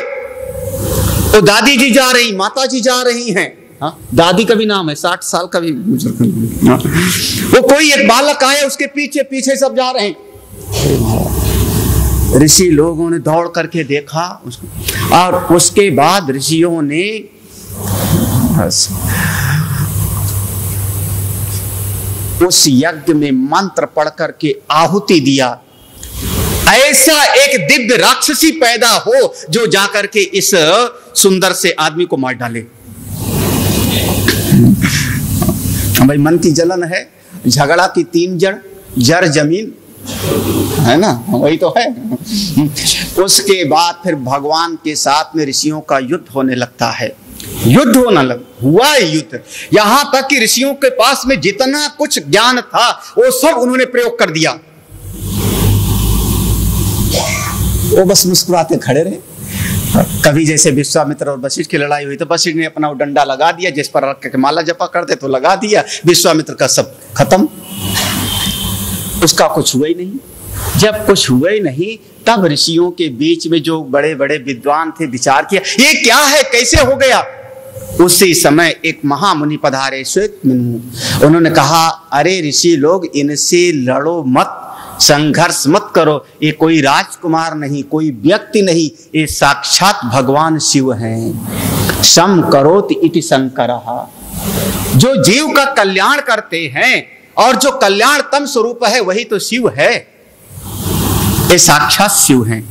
तो दादी जी जा रही, माता जी जा रही हैं। हाँ, दादी का भी नाम है, 60 साल का भी। वो कोई एक बालक आया, उसके पीछे पीछे सब जा रहे हैं। ऋषि लोगों ने दौड़ करके देखा उसको, और उसके बाद ऋषियों ने उस यज्ञ में मंत्र पढ़ करके आहुति दिया। ऐसा एक दिव्य राक्षसी पैदा हो जो जाकर के इस सुंदर से आदमी को मार डाले। भाई मन की जलन है, झगड़ा की 3 जड़ जमीन है ना, वही तो है। उसके बाद फिर भगवान के साथ में ऋषियों का युद्ध होने लगता है। युद्ध हुआ है युद्ध, यहां तक कि ऋषियों के पास में जितना कुछ ज्ञान था वो सब उन्होंने प्रयोग कर दिया। वो बस मुस्कुराते खड़े रहे। कभी जैसे विश्वामित्र और वशिष्ठ की लड़ाई हुई तो वशिष्ठ ने अपना वो डंडा लगा दिया, जिस पर रख के माला जपा करते तो लगा दिया, विश्वामित्र का सब खत्म, उसका कुछ हुआ ही नहीं। जब कुछ हुआ ही नहीं तब ऋषियों के बीच में जो बड़े बड़े विद्वान थे विचार किया, ये क्या है, कैसे हो गया। उसी समय एक महामुनि पधारे, श्वेत मुनि। उन्होंने कहा, अरे ऋषि लोग, इनसे लड़ो मत, संघर्ष मत करो, ये कोई राजकुमार नहीं, कोई व्यक्ति नहीं, ये साक्षात भगवान शिव हैं। सम करोति इति शंकरः, जो जीव का कल्याण करते हैं और जो कल्याणतम स्वरूप है वही तो शिव है, ये साक्षात शिव हैं।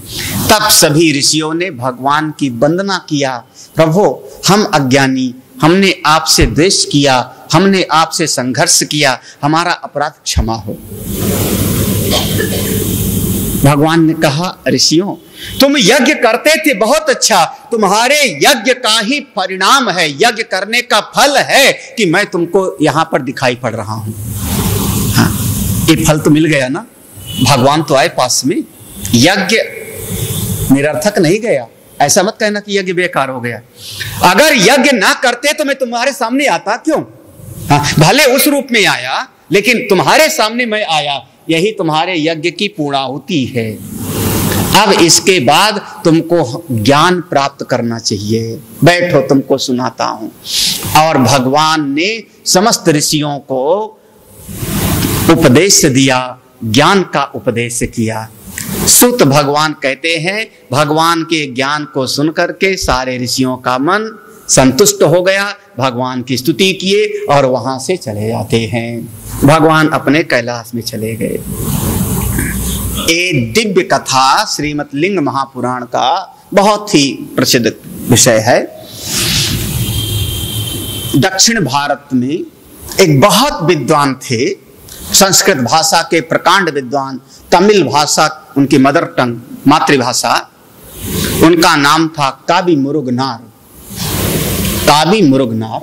तब सभी ऋषियों ने भगवान की वंदना किया, प्रभु हम अज्ञानी, हमने आपसे द्वेष किया, हमने आपसे संघर्ष किया, हमारा अपराध क्षमा हो। भगवान ने कहा, ऋषियों तुम यज्ञ करते थे, बहुत अच्छा, तुम्हारे यज्ञ का ही परिणाम है, यज्ञ करने का फल है कि मैं तुमको यहां पर दिखाई पड़ रहा हूं। हाँ, ये फल तो मिल गया ना, भगवान तो आए पास में, यज्ञ निरर्थक नहीं गया। ऐसा मत कहना कि यज्ञ बेकार हो गया। अगर यज्ञ ना करते तो मैं तुम्हारे सामने आता क्यों? हाँ, भले उस रूप में आया, लेकिन तुम्हारे सामने मैं आया, यही तुम्हारे यज्ञ की पूर्णाहुति है। अब इसके बाद तुमको ज्ञान प्राप्त करना चाहिए, बैठो तुमको सुनाता हूं। और भगवान ने समस्त ऋषियों को उपदेश दिया, ज्ञान का उपदेश किया। सूत भगवान कहते हैं, भगवान के ज्ञान को सुनकर के सारे ऋषियों का मन संतुष्ट हो गया, भगवान की स्तुति किए और वहां से चले जाते हैं। भगवान अपने कैलाश में चले गए। एक दिव्य कथा श्रीमद् लिंग महापुराण का बहुत ही प्रसिद्ध विषय है। दक्षिण भारत में एक बहुत विद्वान थे, संस्कृत भाषा के प्रकांड विद्वान, तमिल भाषा उनकी मदर टंग, मातृभाषा, उनका नाम था काबी मुरुगनार। काबी मुरुगनार,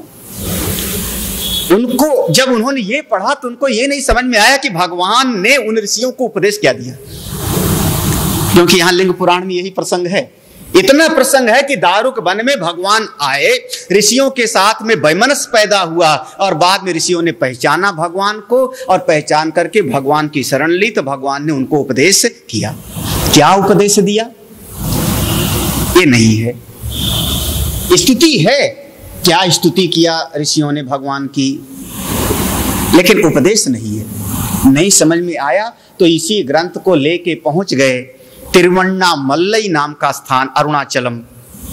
उनको जब उन्होंने ये पढ़ा तो उनको ये नहीं समझ में आया कि भगवान ने उन ऋषियों को उपदेश क्या दिया, क्योंकि यहां लिंग पुराण में यही प्रसंग है इतना प्रसंग है कि दारुक वन में भगवान आए, ऋषियों के साथ में वैमनस्य पैदा हुआ और बाद में ऋषियों ने पहचाना भगवान को और पहचान करके भगवान की शरण ली तो भगवान ने उनको उपदेश किया। क्या उपदेश दिया ये नहीं है, स्तुति है। क्या स्तुति किया ऋषियों ने भगवान की, लेकिन उपदेश नहीं है। नहीं समझ में आया तो इसी ग्रंथ को लेके पहुंच गए तिरुवन्नामलई नाम का स्थान, अरुणाचलम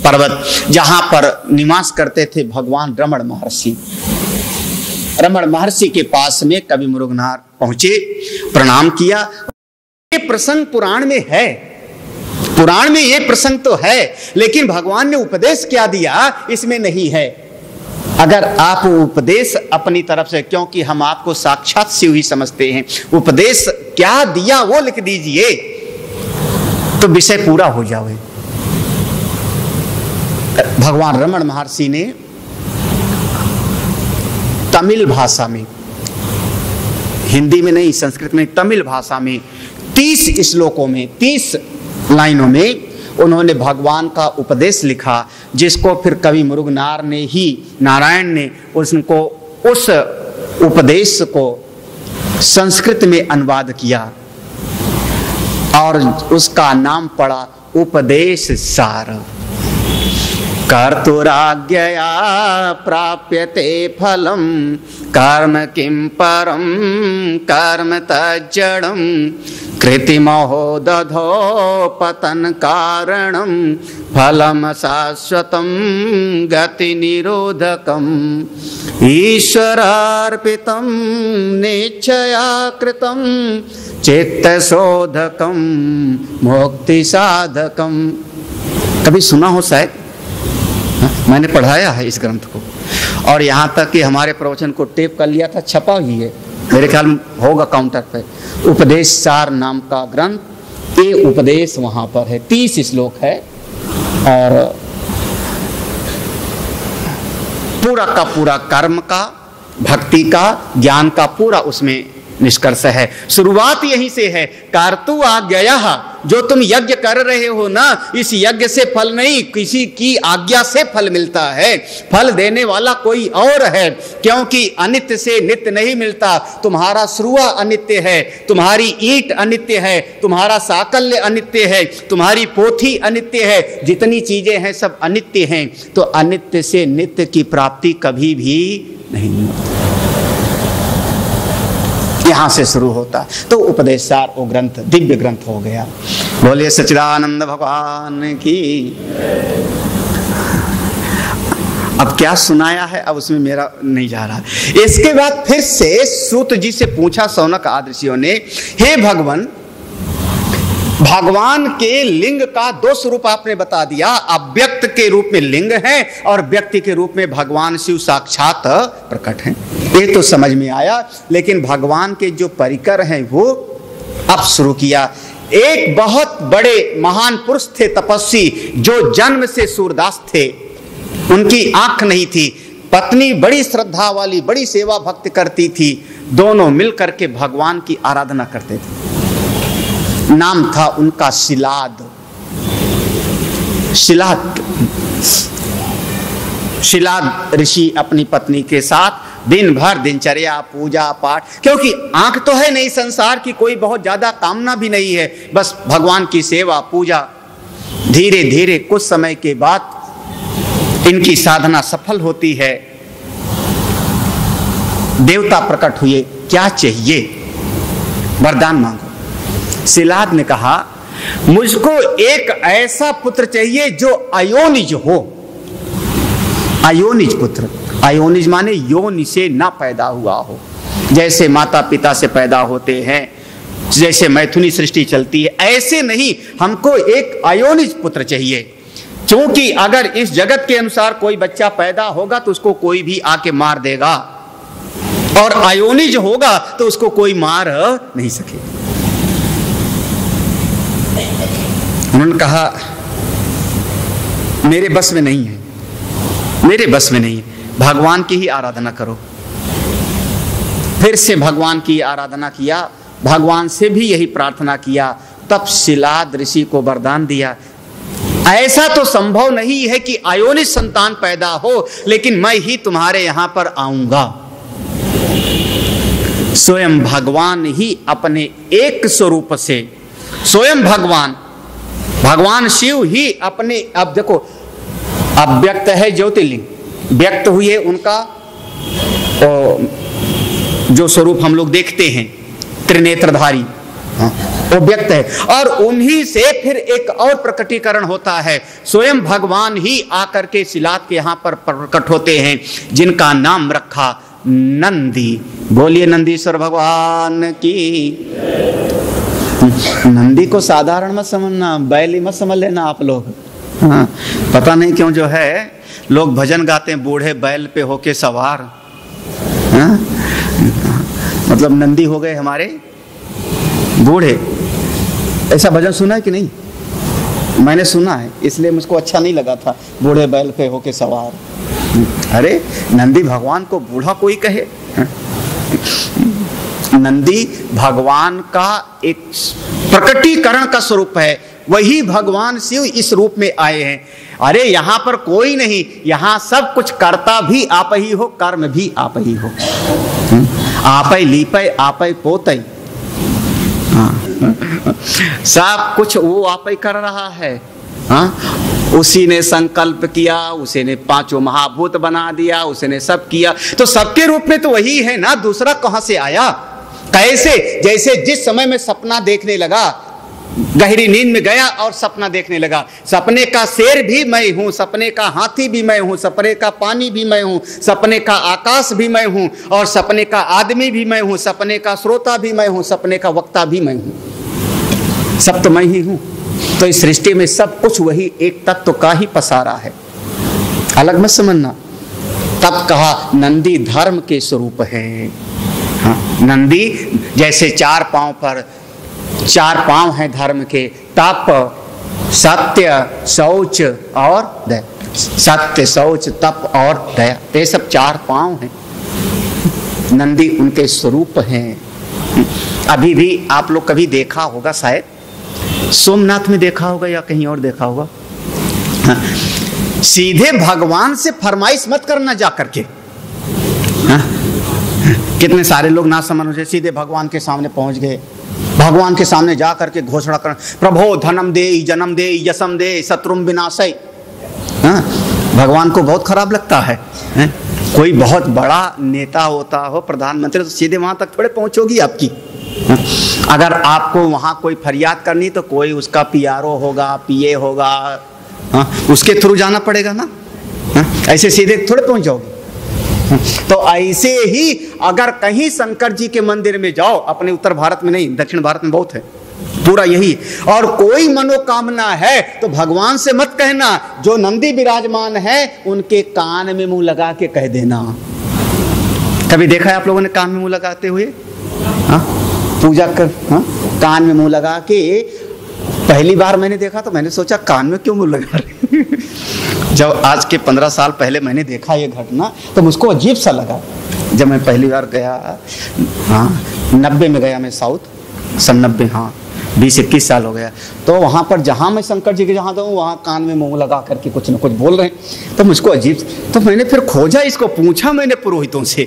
पर्वत, जहां पर निवास करते थे भगवान रमण महर्षि। रमण महर्षि के पास में कवि मुरुगनार पहुंचे, प्रणाम किया। ये प्रसंग पुराण में है, पुराण में ये प्रसंग तो है, लेकिन भगवान ने उपदेश क्या दिया इसमें नहीं है। अगर आप उपदेश अपनी तरफ से, क्योंकि हम आपको साक्षात शिव ही समझते हैं, उपदेश क्या दिया वो लिख दीजिए तो विषय पूरा हो जाए। भगवान रमण महर्षि ने तमिल भाषा में, हिंदी में नहीं, संस्कृत में, तमिल भाषा में 30 श्लोकों में, 30 लाइनों में उन्होंने भगवान का उपदेश लिखा, जिसको फिर कवि मुरुगनार ने ही, नारायण ने उसको, उस उपदेश को संस्कृत में अनुवाद किया और उसका नाम पड़ा उपदेश सार। कर्तुराज्ञया प्राप्यते फलम कर्म किं परम कर्म तज्जडम कृतिमहो दधो पतन कारणम फलम शाश्वतम गति निरोधकम ईश्वरार्पितम निश्चया कृतम चित्त शोधकम मुक्ति साधकम। कभी सुना हो शायद, मैंने पढ़ाया है इस ग्रंथ को और यहाँ तक कि हमारे प्रवचन को टेप कर लिया था, छपा ही है, मेरे ख्याल में होगा काउंटर पे। उपदेश सार नाम का ग्रंथ, ये उपदेश वहाँ पर है, 30 श्लोक है और पूरा का पूरा कर्म का, भक्ति का, ज्ञान का पूरा उसमें निष्कर्ष है। शुरुआत यहीं से है, कार्तु आज्ञया, जो तुम यज्ञ कर रहे हो ना, इस यज्ञ से फल नहीं, किसी की आज्ञा से फल मिलता है। फल देने वाला कोई और है, क्योंकि अनित्य से नित्य नहीं मिलता। तुम्हारा श्रुआ अनित्य है, तुम्हारी ईंट अनित्य है, तुम्हारा साकल्य अनित्य है, तुम्हारी पोथी अनित्य है, जितनी चीजें हैं सब अनित्य हैं। तो अनित्य से नित्य की प्राप्ति कभी भी नहीं मिलती, यहां से शुरू होता। तो उपदेश सार वो ग्रंथ दिव्य ग्रंथ हो गया। बोलिए सच्चिदानंद भगवान की। अब क्या सुनाया है, अब उसमें मेरा नहीं जा रहा। इसके बाद फिर से सूत जी से पूछा शौनक आदि ऋषियों ने, हे भगवान, भगवान के लिंग का 2 स्वरूप आपने बता दिया, अव्यक्त के रूप में लिंग है और व्यक्ति के रूप में भगवान शिव साक्षात प्रकट हैं। ये तो समझ में आया, लेकिन भगवान के जो परिकर हैं वो अब शुरू किया। एक बहुत बड़े महान पुरुष थे, तपस्वी, जो जन्म से सूरदास थे, उनकी आंख नहीं थी, पत्नी बड़ी श्रद्धा वाली, बड़ी सेवा भक्ति करती थी, दोनों मिलकर के भगवान की आराधना करते थे। नाम था उनका शिलाद। शिलाद ऋषि अपनी पत्नी के साथ दिन भर दिनचर्या, पूजा पाठ, क्योंकि आंख तो है नहीं, संसार की कोई बहुत ज्यादा कामना भी नहीं है, बस भगवान की सेवा पूजा। धीरे धीरे कुछ समय के बाद इनकी साधना सफल होती है। देवता प्रकट हुए, क्या चाहिए, वरदान मांगो। शिलाद ने कहा, मुझको एक ऐसा पुत्र चाहिए जो अयोनिज हो। अयोनिज पुत्र, अयोनिज माने योनि से ना पैदा हुआ हो, जैसे माता पिता से पैदा होते हैं, जैसे मैथुनी सृष्टि चलती है, ऐसे नहीं, हमको एक अयोनिज पुत्र चाहिए। क्योंकि अगर इस जगत के अनुसार कोई बच्चा पैदा होगा तो उसको कोई भी आके मार देगा, और अयोनिज होगा तो उसको कोई मार नहीं सकेगा। उन्होंने कहा, मेरे बस में नहीं है, मेरे बस में नहीं है, भगवान की ही आराधना करो। फिर से भगवान की आराधना किया, भगवान से भी यही प्रार्थना किया। तब शिलाद ऋषि को वरदान दिया, ऐसा तो संभव नहीं है कि अयोनिज संतान पैदा हो, लेकिन मैं ही तुम्हारे यहां पर आऊंगा। स्वयं भगवान ही अपने एक स्वरूप से, स्वयं भगवान शिव ही अपने, अब देखो अव्यक्त है ज्योतिर्लिंग, व्यक्त हुए उनका जो स्वरूप हम लोग देखते हैं त्रिनेत्रधारी, वो व्यक्त है, और उन्हीं से फिर एक और प्रकटीकरण होता है। स्वयं भगवान ही आकर के शिलात के यहां पर प्रकट होते हैं, जिनका नाम रखा नंदी। बोलिए नंदीश्वर भगवान की। नंदी को साधारण मत समझना, बैली मत समझ लेना आप लोग। हाँ, पता नहीं क्यों जो है लोग भजन गाते हैं, बूढ़े बैल पे होके सवार। हाँ? मतलब नंदी हो गए हमारे बूढ़े। ऐसा भजन सुना है कि नहीं? मैंने सुना है, इसलिए मुझको अच्छा नहीं लगा था, बूढ़े बैल पे होके सवार। अरे नंदी भगवान को बूढ़ा कोई कहे? नंदी भगवान का एक प्रकटीकरण का स्वरूप है, वही भगवान शिव इस रूप में आए हैं। अरे यहाँ पर कोई नहीं, यहाँ सब कुछ करता भी आप ही हो, कर्म भी आप ही हो। आप ही लीपे, आप ही पोते, सब कुछ वो आप ही कर रहा है। हाँ, उसी ने संकल्प किया, उसी ने पांचों महाभूत बना दिया, उसी ने सब किया, तो सबके रूप में तो वही है ना, दूसरा कहां से आया? कैसे? जैसे जिस समय में सपना देखने लगा, गहरी नींद में गया और सपना देखने लगा, सपने का शेर भी मैं हूं, सपने का हाथी भी मैं हूं, सपने का पानी भी मैं हूं, सपने का आकाश भी मैं हूं, और सपने का आदमी भी मैं हूं, सपने का श्रोता भी मैं हूं, सपने का वक्ता भी मैं हूं, सब तो मैं ही हूं। तो इस सृष्टि में सब कुछ वही एक तत्व का ही पसारा है, अलग मत समझना। तब कहा नंदी धर्म के स्वरूप है। हाँ, नंदी जैसे चार पांव पर, चार पांव हैं धर्म के, तप, सत्य, शौच और दया। सत्य, शौच, तप और दया, ये सब चार पांव हैं। नंदी उनके स्वरूप हैं। अभी भी आप लोग कभी देखा होगा, शायद सोमनाथ में देखा होगा या कहीं और देखा होगा। हाँ, सीधे भगवान से फरमाइश मत करना जा करके। हाँ, कितने सारे लोग ना समझ, सीधे भगवान के सामने पहुंच गए, भगवान के सामने जा करके घोषणा कर, प्रभो धनम दे, जन्म दे, यशम दे, शत्रुम विनाशय। हाँ, भगवान को बहुत खराब लगता है। कोई बहुत बड़ा नेता होता हो, प्रधानमंत्री, तो सीधे वहां तक थोड़े पहुंचोगी आपकी। अगर आपको वहां कोई फरियाद करनी तो कोई उसका पीआरओ होगा, पीए होगा, उसके थ्रू जाना पड़ेगा ना। ऐसे सीधे थोड़े पहुंच जाओगे। तो ऐसे ही अगर कहीं शंकर जी के मंदिर में जाओ, अपने उत्तर भारत में नहीं, दक्षिण भारत में बहुत है, पूरा यही, और कोई मनोकामना है तो भगवान से मत कहना, जो नंदी विराजमान है उनके कान में मुंह लगा के कह देना। कभी देखा है आप लोगों ने कान में मुंह लगाते हुए? हाँ, पूजा कर, हाँ, कान में मुंह लगा के। पहली बार मैंने देखा तो मैंने सोचा कान में क्यों मुंह लगा रहे। जब आज के 15 साल पहले मैंने देखा ये घटना तो मुझको अजीब सा लगा। जब मैं पहली बार गया, हाँ 90 में गया मैं साउथ, सन 90, हाँ 20-21 साल हो गया। तो वहाँ पर जहाँ मैं शंकर जी के जहाँ था वहाँ कान में मुंह लगा करके कुछ न कुछ बोल रहे हैं, तो मुझको अजीब। तो मैंने फिर खोजा, इसको पूछा मैंने पुरोहितों से,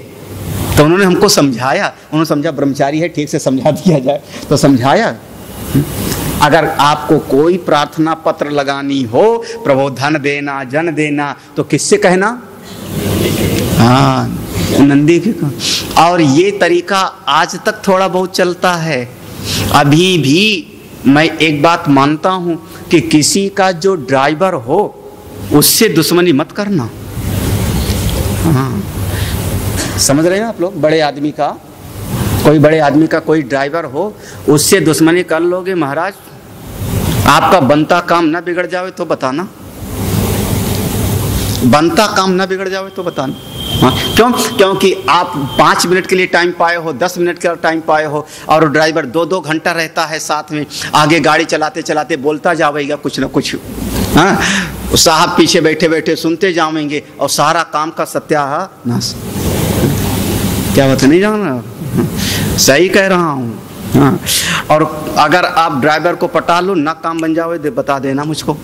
तो उन्होंने हमको समझाया। उन्होंने समझा ब्रह्मचारी है, ठीक से समझा दिया जाए, तो समझाया। अगर आपको कोई प्रार्थना पत्र लगानी हो, प्रभु धन देना, जन देना, तो किससे कहना? हाँ, नंदी के। और ये तरीका आज तक थोड़ा बहुत चलता है। अभी भी मैं एक बात मानता हूं कि किसी का जो ड्राइवर हो उससे दुश्मनी मत करना। हाँ, समझ रहे हैं आप लोग? बड़े आदमी का, कोई बड़े आदमी का कोई ड्राइवर हो, उससे दुश्मनी कर लोगे महाराज, आपका बनता काम ना बिगड़ जावे तो बताना, बनता काम ना बिगड़ जावे तो बताना। हाँ, क्यों? क्योंकि आप 5 मिनट के लिए टाइम पाए हो, 10 मिनट का टाइम पाए हो, और ड्राइवर 2-2 घंटा रहता है साथ में, आगे गाड़ी चलाते चलाते बोलता जाएगा कुछ ना कुछ। हाँ, साहब पीछे बैठे बैठे सुनते जाएंगे और सारा काम का सत्यानाश। क्या बात नहीं जाना? सही कह रहा हूँ। हाँ, और अगर आप ड्राइवर को पटा लो, ना काम बन जाओ, बता देना मुझको।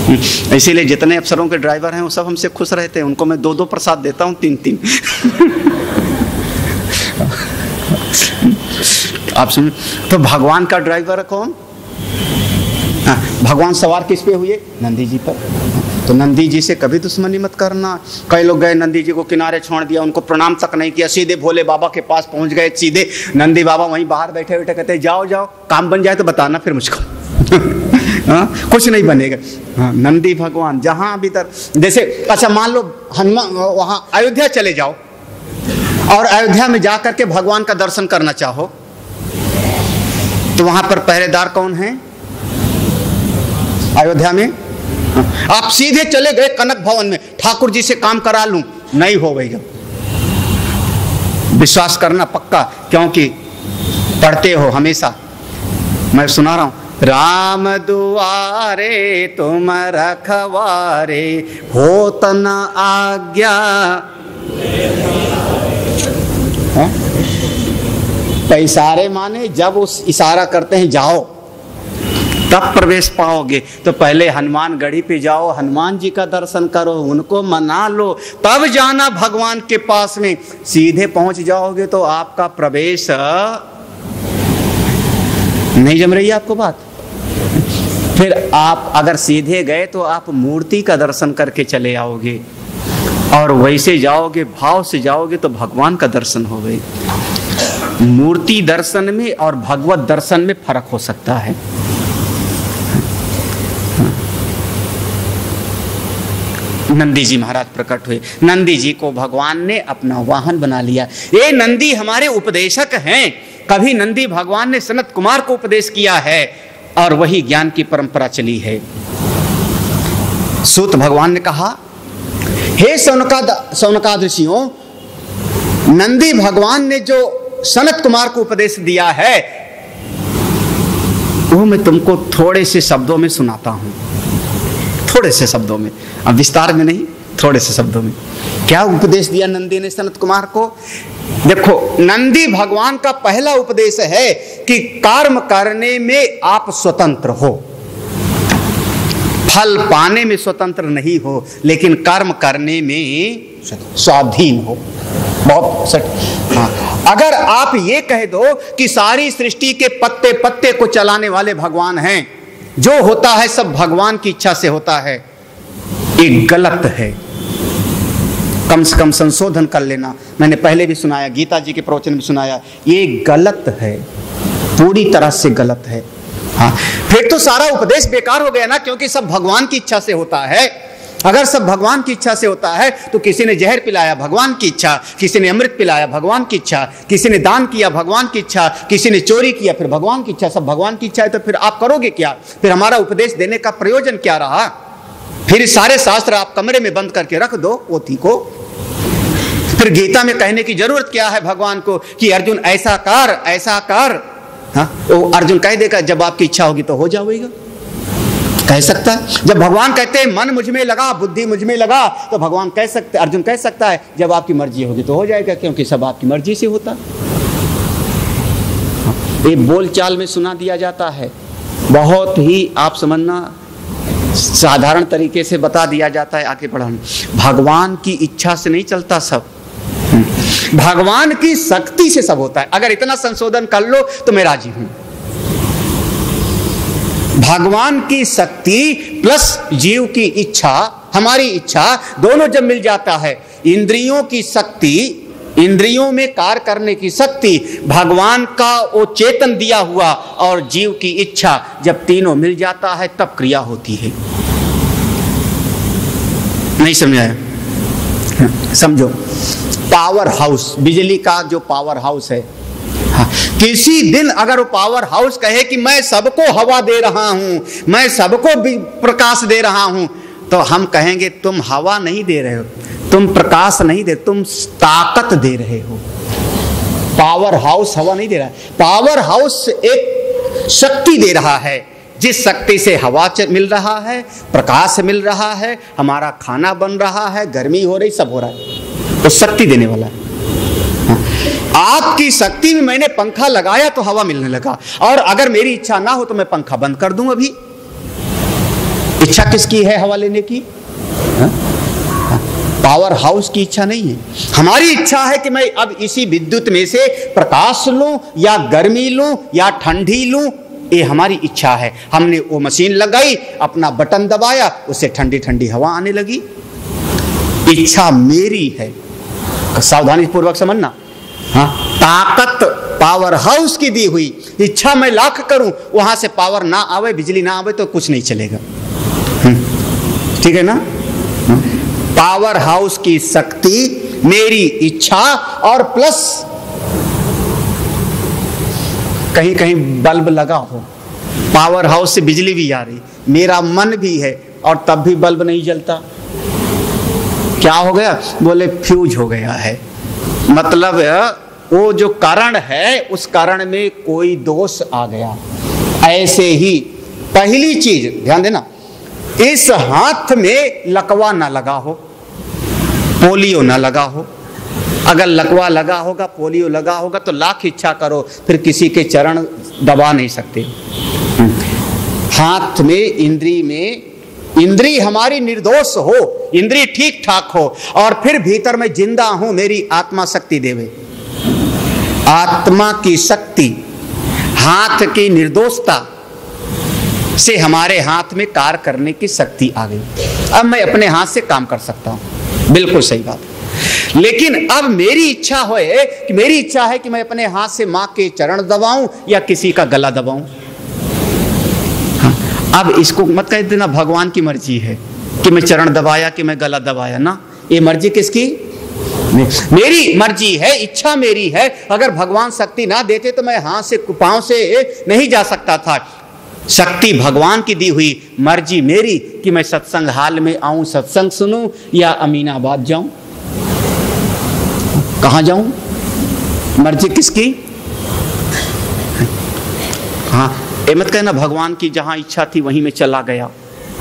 इसीलिए जितने अफसरों के ड्राइवर हैं वो सब हमसे खुश रहते हैं। उनको मैं 2-2 प्रसाद देता हूँ, 3-3। आप सुन, तो भगवान का ड्राइवर कौन? हाँ, भगवान सवार किस पे हुए? नंदी जी पर। तो नंदी जी से कभी दुश्मनी मत करना। कई लोग गए नंदी जी को किनारे छोड़ दिया, उनको प्रणाम तक नहीं किया, सीधे भोले बाबा के पास पहुंच गए। सीधे नंदी बाबा वहीं बाहर बैठे बैठे कहते जाओ जाओ, काम बन जाए तो बताना फिर मुझको। हाँ, कुछ नहीं बनेगा। हाँ, नंदी भगवान जहां भीतर, जैसे अच्छा मान लो हनुमान वहां अयोध्या चले जाओ और अयोध्या में जाकर के भगवान का दर्शन करना चाहो तो वहां पर पहरेदार कौन है? अयोध्या में आप सीधे चले गए कनक भवन में, ठाकुर जी से काम करा लूं, नहीं हो गई। विश्वास करना पक्का, क्योंकि पढ़ते हो हमेशा, मैं सुना रहा हूं, राम दुआरे तुम रखवारे होत न आज्ञा। इशारे माने जब उस इशारा करते हैं जाओ तब प्रवेश पाओगे। तो पहले हनुमान गढ़ी पे जाओ, हनुमान जी का दर्शन करो, उनको मना लो, तब जाना भगवान के पास में। सीधे पहुंच जाओगे तो आपका प्रवेश नहीं जम रही है आपको बात। फिर आप अगर सीधे गए तो आप मूर्ति का दर्शन करके चले आओगे, और वैसे जाओगे, भाव से जाओगे तो भगवान का दर्शन हो गए। मूर्ति दर्शन में और भगवत दर्शन में फर्क हो सकता है। नंदी जी महाराज प्रकट हुए, नंदी जी को भगवान ने अपना वाहन बना लिया। ये नंदी हमारे उपदेशक हैं। कभी नंदी भगवान ने सनत कुमार को उपदेश किया है और वही ज्ञान की परंपरा चली है। सूत भगवान ने कहा, हे सौनकादृशियों, नंदी भगवान ने जो सनत कुमार को उपदेश दिया है वो मैं तुमको थोड़े से शब्दों में सुनाता हूं। थोड़े से शब्दों में, अब विस्तार में नहीं, थोड़े से शब्दों में। क्या उपदेश दिया नंदी ने सनत कुमार को? देखो, नंदी भगवान का पहला उपदेश है कि कर्म करने में आप स्वतंत्र हो, फल पाने में स्वतंत्र नहीं हो, लेकिन कर्म करने में स्वाधीन हो। बहुत सच। हाँ, अगर आप ये कह दो कि सारी सृष्टि के पत्ते पत्ते को चलाने वाले भगवान हैं, जो होता है सब भगवान की इच्छा से होता है, ये गलत है। कम से कम संशोधन कर लेना। मैंने पहले भी सुनाया, गीता जी के प्रवचन में सुनाया, ये गलत है, पूरी तरह से गलत है। हाँ, फिर तो सारा उपदेश बेकार हो गया ना, क्योंकि सब भगवान की इच्छा से होता है। अगर सब भगवान की इच्छा से होता है तो किसी ने जहर पिलाया, भगवान की इच्छा, किसी ने अमृत पिलाया, भगवान की इच्छा, किसी ने दान किया, भगवान की इच्छा, किसी ने चोरी किया, फिर भगवान की इच्छा, सब भगवान की इच्छा है। तो फिर आप करोगे क्या? फिर हमारा उपदेश देने का प्रयोजन क्या रहा? फिर सारे शास्त्र आप कमरे में बंद करके रख दो पोथी को। फिर गीता में कहने की जरूरत क्या है भगवान को कि अर्जुन ऐसा कर, ऐसा कर? हाँ, तो अर्जुन कह देगा जब आपकी इच्छा होगी तो हो जाएगा, कह सकता है। जब भगवान कहते हैं मन मुझ में लगा, बुद्धि मुझ में लगा, तो भगवान कह सकते, अर्जुन कह सकता है जब आपकी मर्जी होगी तो हो जाएगा, क्योंकि सब आपकी मर्जी से होता। ये बोलचाल में सुना दिया जाता है, बहुत ही आप समझना साधारण तरीके से बता दिया जाता है, आगे बढ़ाना। भगवान की इच्छा से नहीं चलता सब, भगवान की शक्ति से सब होता है। अगर इतना संशोधन कर लो तो मैं राजी हूं। भगवान की शक्ति प्लस जीव की इच्छा, हमारी इच्छा, दोनों जब मिल जाता है, इंद्रियों की शक्ति, इंद्रियों में कार्य करने की शक्ति, भगवान का वो चेतन दिया हुआ और जीव की इच्छा, जब तीनों मिल जाता है तब क्रिया होती है। नहीं समझाया? समझो, पावर हाउस, बिजली का जो पावर हाउस है, हाँ, किसी दिन अगर वो पावर हाउस कहे कि मैं सबको हवा दे रहा हूं, मैं सबको प्रकाश दे रहा हूं, तो हम कहेंगे तुम हवा नहीं दे रहे हो, तुम प्रकाश नहीं दे, तुम ताकत दे रहे हो। पावर हाउस हवा नहीं दे रहा है, पावर हाउस एक शक्ति दे रहा है, जिस शक्ति से हवा मिल रहा है, प्रकाश मिल रहा है, हमारा खाना बन रहा है, गर्मी हो रही, सब हो रहा है, तो शक्ति देने वाला है। आपकी शक्ति में मैंने पंखा लगाया तो हवा मिलने लगा, और अगर मेरी इच्छा ना हो तो मैं पंखा बंद कर दूं अभी। इच्छा किसकी है हवा लेने की? पावर हाउस की इच्छा नहीं है। हमारी इच्छा है कि मैं अब इसी विद्युत में से प्रकाश लूं या गर्मी लूं या ठंडी लूं, ये हमारी इच्छा है। हमने वो मशीन लगाई, अपना बटन दबाया, उससे ठंडी ठंडी हवा आने लगी। इच्छा मेरी है, सावधानी पूर्वक समझना। हाँ, ताकत पावर हाउस की दी हुई, इच्छा मैं लाख करूं, वहां से पावर ना आवे, बिजली ना आवे तो कुछ नहीं चलेगा। ठीक है ना? पावर हाउस की शक्ति मेरी इच्छा, और प्लस कहीं कहीं बल्ब लगा हो, पावर हाउस से बिजली भी आ रही, मेरा मन भी है और तब भी बल्ब नहीं जलता। क्या हो गया? बोले फ्यूज हो गया है। मतलब वो जो कारण है उस कारण में कोई दोष आ गया। ऐसे ही पहली चीज ध्यान देना, इस हाथ में लकवा ना लगा हो, पोलियो ना लगा हो। अगर लकवा लगा होगा, पोलियो लगा होगा तो लाख इच्छा करो फिर किसी के चरण दबा नहीं सकते। हाथ में, इंद्री में, इंद्री हमारी निर्दोष हो, इंद्री ठीक ठाक हो, और फिर भीतर में जिंदा हूं, मेरी आत्मा शक्ति देवे। आत्मा की शक्ति, हाथ की निर्दोषता से हमारे हाथ में कार्य करने की शक्ति आ गई। अब मैं अपने हाथ से काम कर सकता हूं, बिल्कुल सही बात। लेकिन अब मेरी इच्छा है कि मैं अपने हाथ से मां के चरण दबाऊं या किसी का गला दबाऊं। हाँ, अब इसको मत कह देना भगवान की मर्जी है कि मैं चरण दबाया कि मैं गला दबाया ना। ये मर्जी किसकी? मेरी मर्जी है, इच्छा मेरी है। अगर भगवान शक्ति ना देते तो मैं हाथ से, पांव से नहीं जा सकता था। शक्ति भगवान की दी हुई, मर्जी मेरी कि मैं सत्संग हाल में आऊं, सत्संग सुनूं या अमीनाबाद जाऊं। कहां जाऊं? मर्जी किसकी? हाँ, ये मत कहना भगवान की जहां इच्छा थी वहीं में चला गया।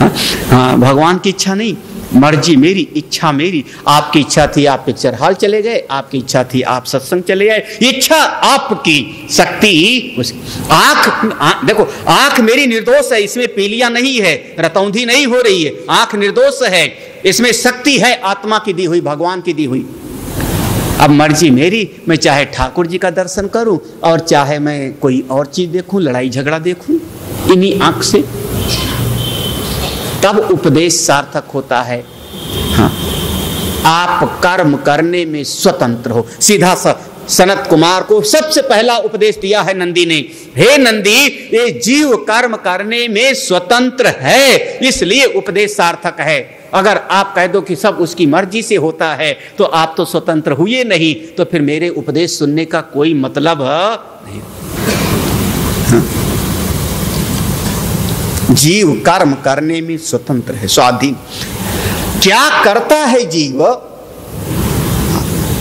हाँ, भगवान की इच्छा नहीं, मर्जी मेरी, इच्छा मेरी। आपकी इच्छा थी आप पिक्चर हॉल चले गए, आपकी इच्छा थी आप सत्संग चले गए, इच्छा आपकी, शक्ति उसकी। आंख देखो, आंख मेरी निर्दोष है, इसमें पीलियां नहीं है, रतौंधी नहीं हो रही है, आंख निर्दोष है, इसमें शक्ति है आत्मा की दी हुई, भगवान की दी हुई। अब मर्जी मेरी, मैं चाहे ठाकुर जी का दर्शन करूं और चाहे मैं कोई और चीज देखूं, लड़ाई झगड़ा देखूं इन्हीं आंख से, तब उपदेश सार्थक होता है। हाँ, आप कर्म करने में स्वतंत्र हो। सीधा सनत कुमार को सबसे पहला उपदेश दिया है नंदी ने, हे नंदी, ये जीव कर्म करने में स्वतंत्र है, इसलिए उपदेश सार्थक है। अगर आप कह दो कि सब उसकी मर्जी से होता है तो आप तो स्वतंत्र हुए नहीं, तो फिर मेरे उपदेश सुनने का कोई मतलब नहीं। जीव कर्म करने में स्वतंत्र है, स्वाधीन। क्या करता है जीव,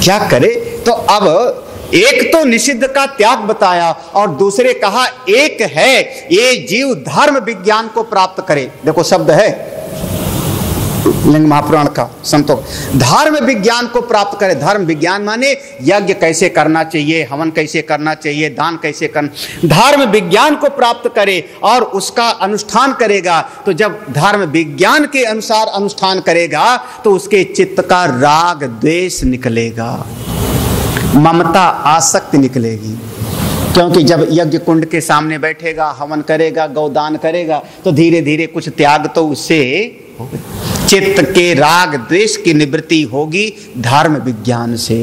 क्या करे? तो अब एक तो निषिद्ध का त्याग बताया और दूसरे कहा एक है ये जीव धर्म विज्ञान को प्राप्त करे। देखो शब्द है लिंग महापुराण का, संतों, धर्म विज्ञान को प्राप्त करे। धर्म विज्ञान माने यज्ञ कैसे करना चाहिए, हवन कैसे करना चाहिए, दान कैसे करना, धर्म विज्ञान को प्राप्त करे और उसका अनुष्ठान करेगा। तो जब धर्म विज्ञान के अनुसार अनुष्ठान करेगा तो उसके चित्त का राग द्वेष निकलेगा, ममता आसक्ति निकलेगी। क्योंकि जब यज्ञ कुंड के सामने बैठेगा, हवन करेगा, गौदान करेगा, तो धीरे धीरे कुछ त्याग तो उससे होगा। चित्त के राग द्वेष की निवृत्ति होगी धर्म विज्ञान से।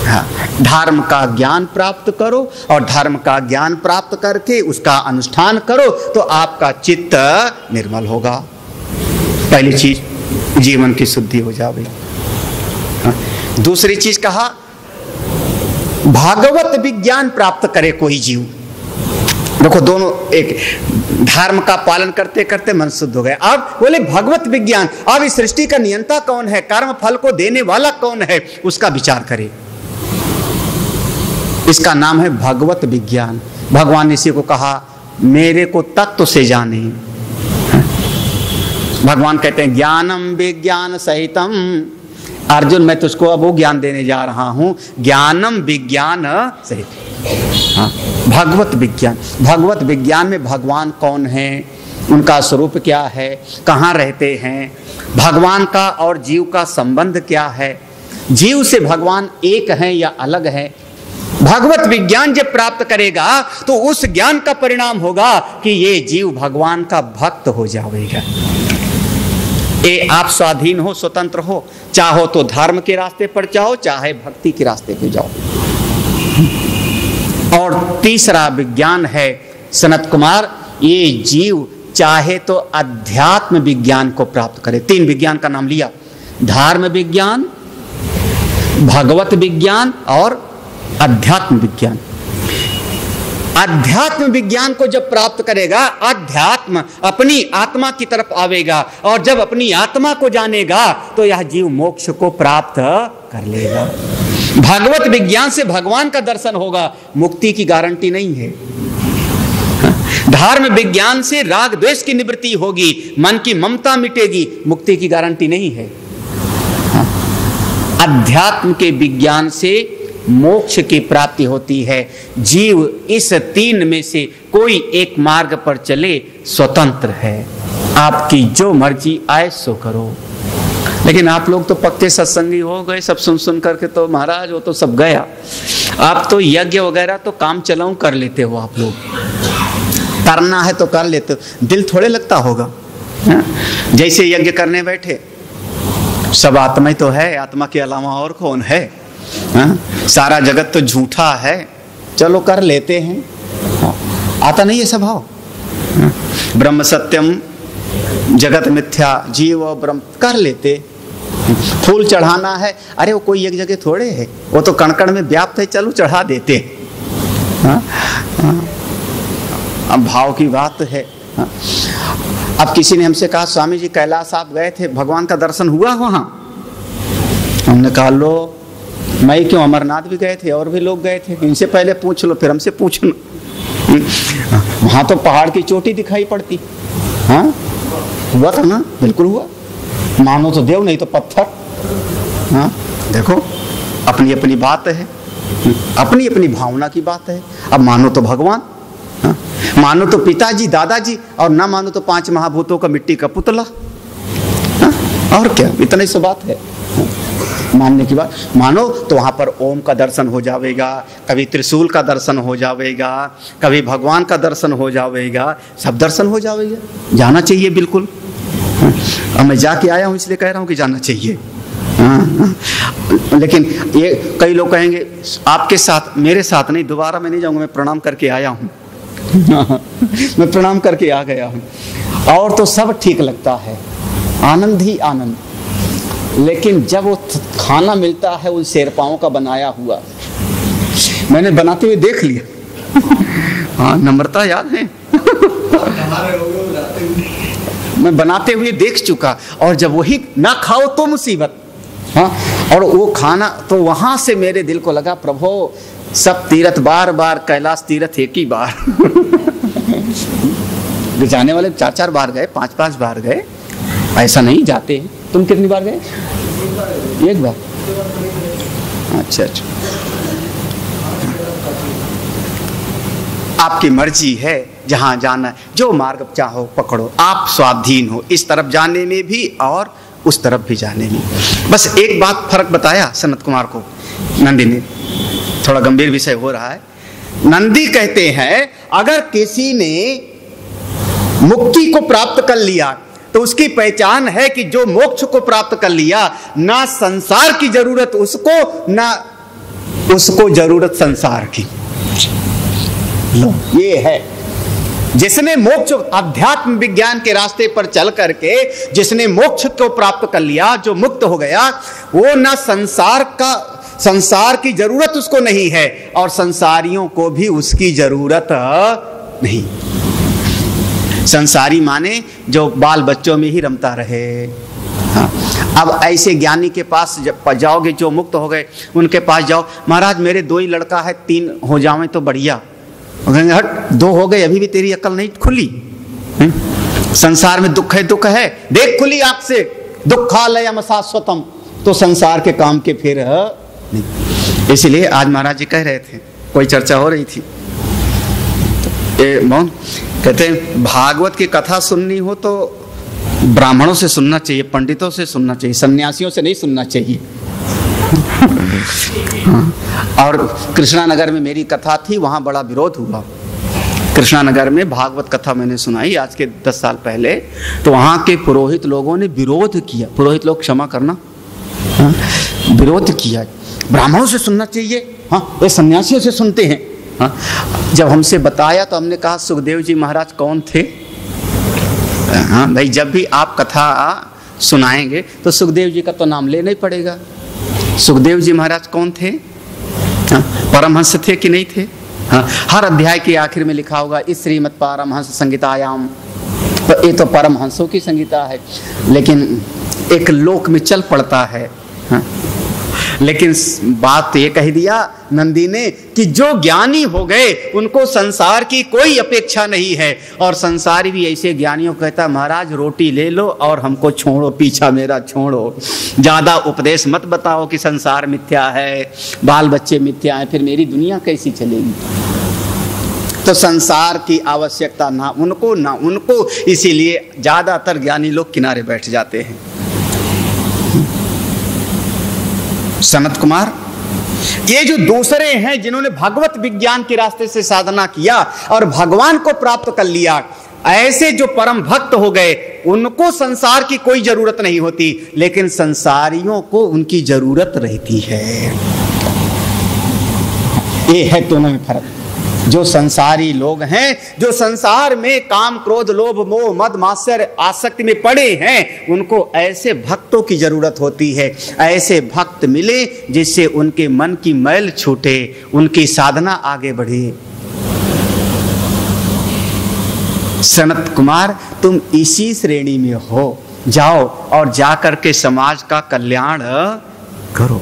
हाँ, धर्म का ज्ञान प्राप्त करो और धर्म का ज्ञान प्राप्त करके उसका अनुष्ठान करो तो आपका चित्त निर्मल होगा। पहली चीज जीवन की शुद्धि हो जाएगी। हाँ, दूसरी चीज कहा भागवत विज्ञान प्राप्त करे कोई जीव। देखो दोनों एक, धर्म का पालन करते करते मन शुद्ध हो गया। अब बोले भगवत विज्ञान, अब इस सृष्टि का नियंता कौन है, कर्म फल को देने वाला कौन है, उसका विचार करे। इसका नाम है भगवत विज्ञान। भगवान ने इसी को कहा मेरे को तत्व से जाने। भगवान कहते हैं ज्ञानम विज्ञान सहितम। अर्जुन मैं तुझको अब वो ज्ञान देने जा रहा हूं, ज्ञानम विज्ञान सहित। हाँ, भगवत विज्ञान। भगवत विज्ञान में भगवान कौन है, उनका स्वरूप क्या है, कहाँ रहते हैं, भगवान का और जीव का संबंध क्या है, जीव से भगवान एक है या अलग है। भगवत विज्ञान जब प्राप्त करेगा तो उस ज्ञान का परिणाम होगा कि ये जीव भगवान का भक्त हो जाएगा। ये आप स्वाधीन हो, स्वतंत्र हो, चाहो तो धर्म के रास्ते पर जाओ, चाहे भक्ति के रास्ते पे जाओ। और तीसरा विज्ञान है सनत कुमार, ये जीव चाहे तो अध्यात्म विज्ञान को प्राप्त करे। 3 विज्ञान का नाम लिया, धर्म विज्ञान, भगवत विज्ञान और अध्यात्म विज्ञान। अध्यात्म विज्ञान को जब प्राप्त करेगा, अध्यात्म अपनी आत्मा की तरफ आवेगा, और जब अपनी आत्मा को जानेगा तो यह जीव मोक्ष को प्राप्त कर लेगा। भगवत विज्ञान से भगवान का दर्शन होगा, मुक्ति की गारंटी नहीं है। धर्म विज्ञान से राग द्वेष की निवृत्ति होगी, मन की ममता मिटेगी, मुक्ति की गारंटी नहीं है। अध्यात्म के विज्ञान से मोक्ष की प्राप्ति होती है। जीव इस 3 में से कोई एक मार्ग पर चले, स्वतंत्र है, आपकी जो मर्जी आए सो करो। लेकिन आप लोग तो पक्के सत्संगी हो गए, सब सुन सुन करके तो महाराज वो तो सब गया। आप तो यज्ञ वगैरह तो काम चलाऊं कर लेते हो, आप लोग करना है तो कर लेते हो, दिल थोड़े लगता होगा। जैसे यज्ञ करने बैठे, सब आत्मा ही तो है, आत्मा के अलावा और कौन है? सारा जगत तो झूठा है, चलो कर लेते हैं। आता नहीं है स्वभाव। ब्रह्म सत्यम जगत मिथ्या, जीव और ब्रह्म कर लेते। फूल चढ़ाना है, अरे वो कोई एक जगह थोड़े है, वो तो कण कण में व्याप्त है, चलो चढ़ा देते। अब भाव की बात है। अब किसी ने हमसे कहा स्वामी जी कैलाश आप गए थे, भगवान का दर्शन हुआ वहां? हमने कहा लो, मैं क्यों, अमरनाथ भी गए थे और भी लोग गए थे, इनसे पहले पूछ लो, फिर हमसे पूछना। वहां तो पहाड़ की चोटी दिखाई पड़ती। हाँ हुआ था ना, बिल्कुल हुआ। मानो तो देव, नहीं तो पत्थर। हाँ देखो, अपनी अपनी बात है, अपनी अपनी भावना की बात है। अब मानो तो भगवान, हाँ? मानो तो पिताजी दादाजी, और ना मानो तो 5 महाभूतों का मिट्टी का पुतला। हाँ? और क्या, इतना ही सो बात है। मानने की बात, मानो तो वहां पर ओम का दर्शन हो जाएगा, कभी त्रिशूल का दर्शन हो जाएगा, कभी भगवान का दर्शन हो जाएगा, सब दर्शन हो जाएगा। जाना चाहिए बिल्कुल। अब मैं जाके आया हूं इसलिए कह रहा हूं कि जाना चाहिए। लेकिन ये कई लोग कहेंगे आपके साथ, मेरे साथ नहीं, दोबारा मैं नहीं जाऊंगा, मैं प्रणाम करके आया हूं। मैं प्रणाम करके आ गया हूं। और तो सब ठीक लगता है, आनंद ही आनंद। लेकिन जब वो खाना मिलता है उन शेरपाओं का बनाया हुआ, मैंने बनाते हुए देख लिया। हाँ नम्रता याद है। मैं बनाते हुए देख चुका, और जब वही ना खाओ तो मुसीबत। हाँ, और वो खाना तो वहां से मेरे दिल को लगा, प्रभु सब तीर्थ बार बार, कैलाश तीर्थ एक ही बार। जाने वाले 4-4 बार गए, 5-5 बार गए, ऐसा नहीं जाते हैं। तुम कितनी बार गए? एक बार। अच्छा अच्छा, आपकी मर्जी है, जहां जाना है, जो मार्ग चाहो पकड़ो, आप स्वाधीन हो, इस तरफ जाने में भी और उस तरफ भी जाने में। बस एक बात फर्क बताया सनत कुमार को नंदी ने, थोड़ा गंभीर विषय हो रहा है। नंदी कहते हैं अगर किसी ने मुक्ति को प्राप्त कर लिया तो उसकी पहचान है कि जो मोक्ष को प्राप्त कर लिया, ना संसार की जरूरत उसको, ना उसको जरूरत संसार की। लो ये है, जिसने मोक्ष अध्यात्म विज्ञान के रास्ते पर चल करके जिसने मोक्ष को प्राप्त कर लिया, जो मुक्त हो गया, वो ना संसार की जरूरत उसको नहीं है, और संसारियों को भी उसकी जरूरत नहीं। संसारी माने जो बाल बच्चों में ही रमता रहे। हाँ। अब ऐसे ज्ञानी के पास जब जाओगे, जो मुक्त हो गए, उनके पास जाओ, महाराज मेरे 2 ही लड़का है, 3 हो जावे तो बढ़िया। हट, 2 हो गए, अभी भी तेरी अकल नहीं खुली। संसार में दुख है, दुख है, देख खुली आंख से, दुखालयम शाश्वतम, तो संसार के काम के फिर नहीं। इसलिए आज महाराज जी कह रहे थे, कोई चर्चा हो रही थी, मौन कहते हैं भागवत की कथा सुननी हो तो ब्राह्मणों से सुनना चाहिए, पंडितों से सुनना चाहिए, सन्यासियों से नहीं सुनना चाहिए। और कृष्णानगर में मेरी कथा थी, वहां बड़ा विरोध हुआ। कृष्णानगर में भागवत कथा मैंने सुनाई आज के 10 साल पहले, तो वहां के पुरोहित लोगों ने विरोध किया। पुरोहित लोग क्षमा करना, विरोध किया, ब्राह्मणों से सुनना चाहिए, हाँ ये सन्यासियों से सुनते हैं। हाँ, जब हमसे बताया तो हमने कहा सुखदेव जी महाराज कौन थे? हाँ भाई, जब भी आप कथा सुनाएंगे तो सुखदेव जी का तो नाम लेना ही पड़ेगा। सुखदेव जी महाराज कौन थे? हाँ, परमहंस थे कि नहीं थे? हाँ, हर अध्याय के आखिर में लिखा होगा इस श्रीमद् पारमहंस संहितायाम, तो ये तो परमहंसों की संहिता है, लेकिन एक लोक में चल पड़ता है। हाँ, लेकिन बात तो ये कह दिया नंदी ने कि जो ज्ञानी हो गए उनको संसार की कोई अपेक्षा नहीं है। और संसारी भी ऐसे ज्ञानियों को कहता महाराज रोटी ले लो और हमको छोड़ो, पीछा मेरा छोड़ो, ज्यादा उपदेश मत बताओ कि संसार मिथ्या है, बाल बच्चे मिथ्या है, फिर मेरी दुनिया कैसी चलेगी? तो संसार की आवश्यकता ना उनको, इसीलिए ज्यादातर ज्ञानी लोग किनारे बैठ जाते हैं। सनत कुमार, ये जो दूसरे हैं जिन्होंने भगवत विज्ञान के रास्ते से साधना किया और भगवान को प्राप्त कर लिया, ऐसे जो परम भक्त हो गए उनको संसार की कोई जरूरत नहीं होती, लेकिन संसारियों को उनकी जरूरत रहती है। ये है दोनों में फर्क। जो संसारी लोग हैं, जो संसार में काम क्रोध लोभ मोह मद मात्सर्य आसक्ति में पड़े हैं, उनको ऐसे भक्तों की जरूरत होती है। ऐसे भक्त मिले जिससे उनके मन की मैल छूटे, उनकी साधना आगे बढ़े। सनत कुमार, तुम इसी श्रेणी में हो, जाओ और जाकर के समाज का कल्याण करो।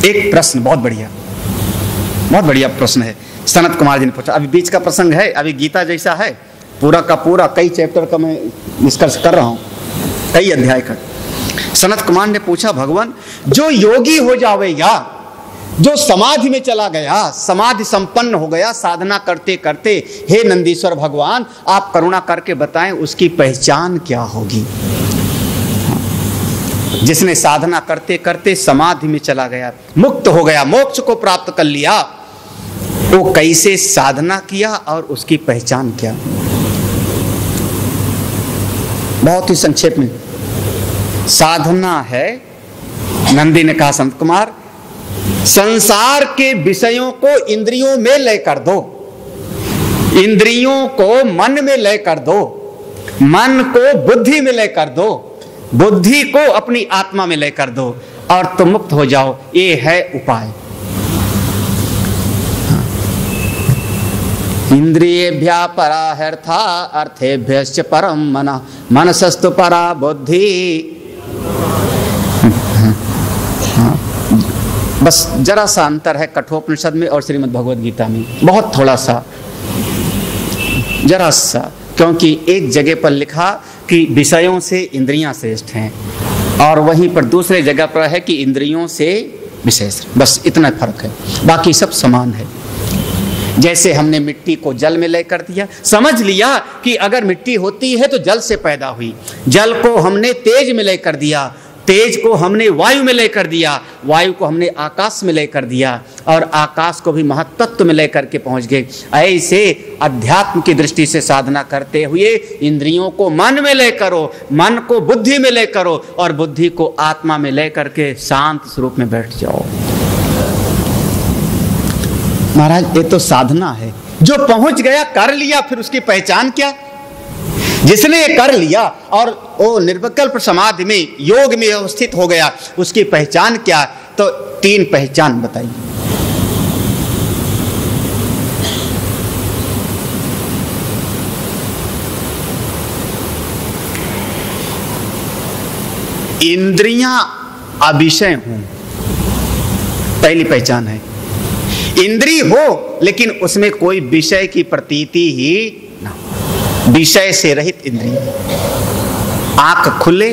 एक प्रश्न बहुत बढ़िया प्रश्न है सनत कुमार जी ने पूछा। अभी बीच का प्रसंग है, अभी गीता जैसा है, पूरा का पूरा कई चैप्टर का मैं निष्कर्ष कर रहा हूं, कई अध्याय का। सनत कुमार ने पूछा भगवान, जो योगी हो जावेगा, जो समाधि में चला गया, समाधि संपन्न हो गया साधना करते करते, हे नंदीश्वर भगवान आप करुणा करके बताएं उसकी पहचान क्या होगी? जिसने साधना करते करते समाधि में चला गया, मुक्त हो गया, मोक्ष को प्राप्त कर लिया, वो कैसे साधना किया और उसकी पहचान क्या? बहुत ही संक्षेप में साधना है, नंदी ने कहा संत कुमार, संसार के विषयों को इंद्रियों में लय कर दो, इंद्रियों को मन में लय कर दो, मन को बुद्धि में लय कर दो, बुद्धि को अपनी आत्मा में लय कर दो और तुम मुक्त हो जाओ। ये है उपाय। इंद्रियेभ्यः परा ह्यर्था अर्थेभ्यश्च परम मनः मनसस्तु परा बुद्धि। बस जरा सा अंतर है कठोपनिषद में और श्रीमद् भगवद गीता में, बहुत थोड़ा सा, जरा सा, क्योंकि एक जगह पर लिखा कि विषयों से इंद्रियां श्रेष्ठ हैं और वहीं पर दूसरे जगह पर है कि इंद्रियों से विषय, बस इतना फर्क है, बाकी सब समान है। जैसे हमने मिट्टी को जल में लय कर दिया, समझ लिया कि अगर मिट्टी होती है तो जल से पैदा हुई, जल को हमने तेज में लय कर दिया, तेज को हमने वायु में लय कर दिया, वायु को हमने आकाश में लय कर दिया और आकाश को भी महत्त्व में लय करके पहुंच गए। ऐसे अध्यात्म की दृष्टि से साधना करते हुए इंद्रियों को मन में लय करो, मन को बुद्धि में लय करो और बुद्धि को आत्मा में लय करके शांत स्वरूप में बैठ जाओ। महाराज ये तो साधना है, जो पहुंच गया कर लिया, फिर उसकी पहचान क्या? जिसने ये कर लिया और वो निर्विकल्प समाधि में योग में अवस्थित हो गया, उसकी पहचान क्या? तो 3 पहचान बताइए। इंद्रियां अविषय हों, पहली पहचान है। इंद्रिय हो लेकिन उसमें कोई विषय की प्रतीति ही ना, विषय से रहित इंद्रिय। आंख खुले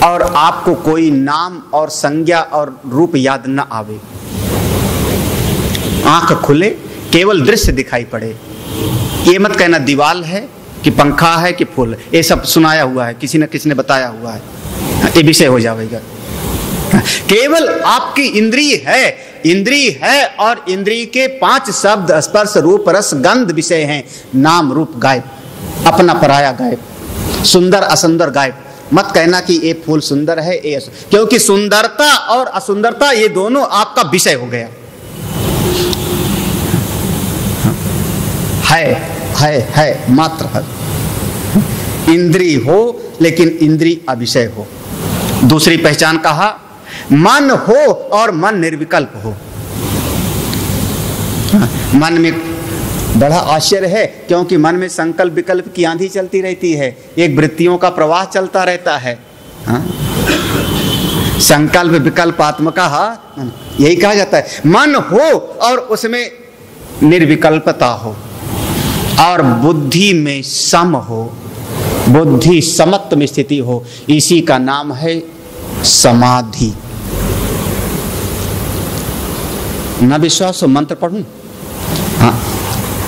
और आपको कोई नाम और संज्ञा और रूप याद न आवे। आंख खुले, केवल दृश्य दिखाई पड़े। ये मत कहना दीवाल है कि पंखा है कि फूल है, ये सब सुनाया हुआ है, किसी न किसी ने बताया हुआ है, ये विषय हो जाएगा। केवल आपकी इंद्रिय है और इंद्रिय के 5 शब्द स्पर्श रूप रस गंध विषय हैं। नाम रूप गायब, अपना पराया गायब, सुंदर असुंदर गायब। मत कहना कि ये फूल सुंदर है, ये क्योंकि सुंदरता और असुंदरता ये दोनों आपका विषय हो गया। है मात्र है। इंद्रिय हो लेकिन इंद्रिय अविषय हो। दूसरी पहचान कहा मन हो और मन निर्विकल्प हो। मन में बड़ा आश्चर्य है, क्योंकि मन में संकल्प विकल्प की आंधी चलती रहती है, एक वृत्तियों का प्रवाह चलता रहता है। संकल्प विकल्प आत्मका, यही कहा जाता है। मन हो और उसमें निर्विकल्पता हो और बुद्धि में सम हो, बुद्धि समत्व में स्थिति हो, इसी का नाम है समाधि। न विश्वास हो मंत्र पढ़ूं? हाँ,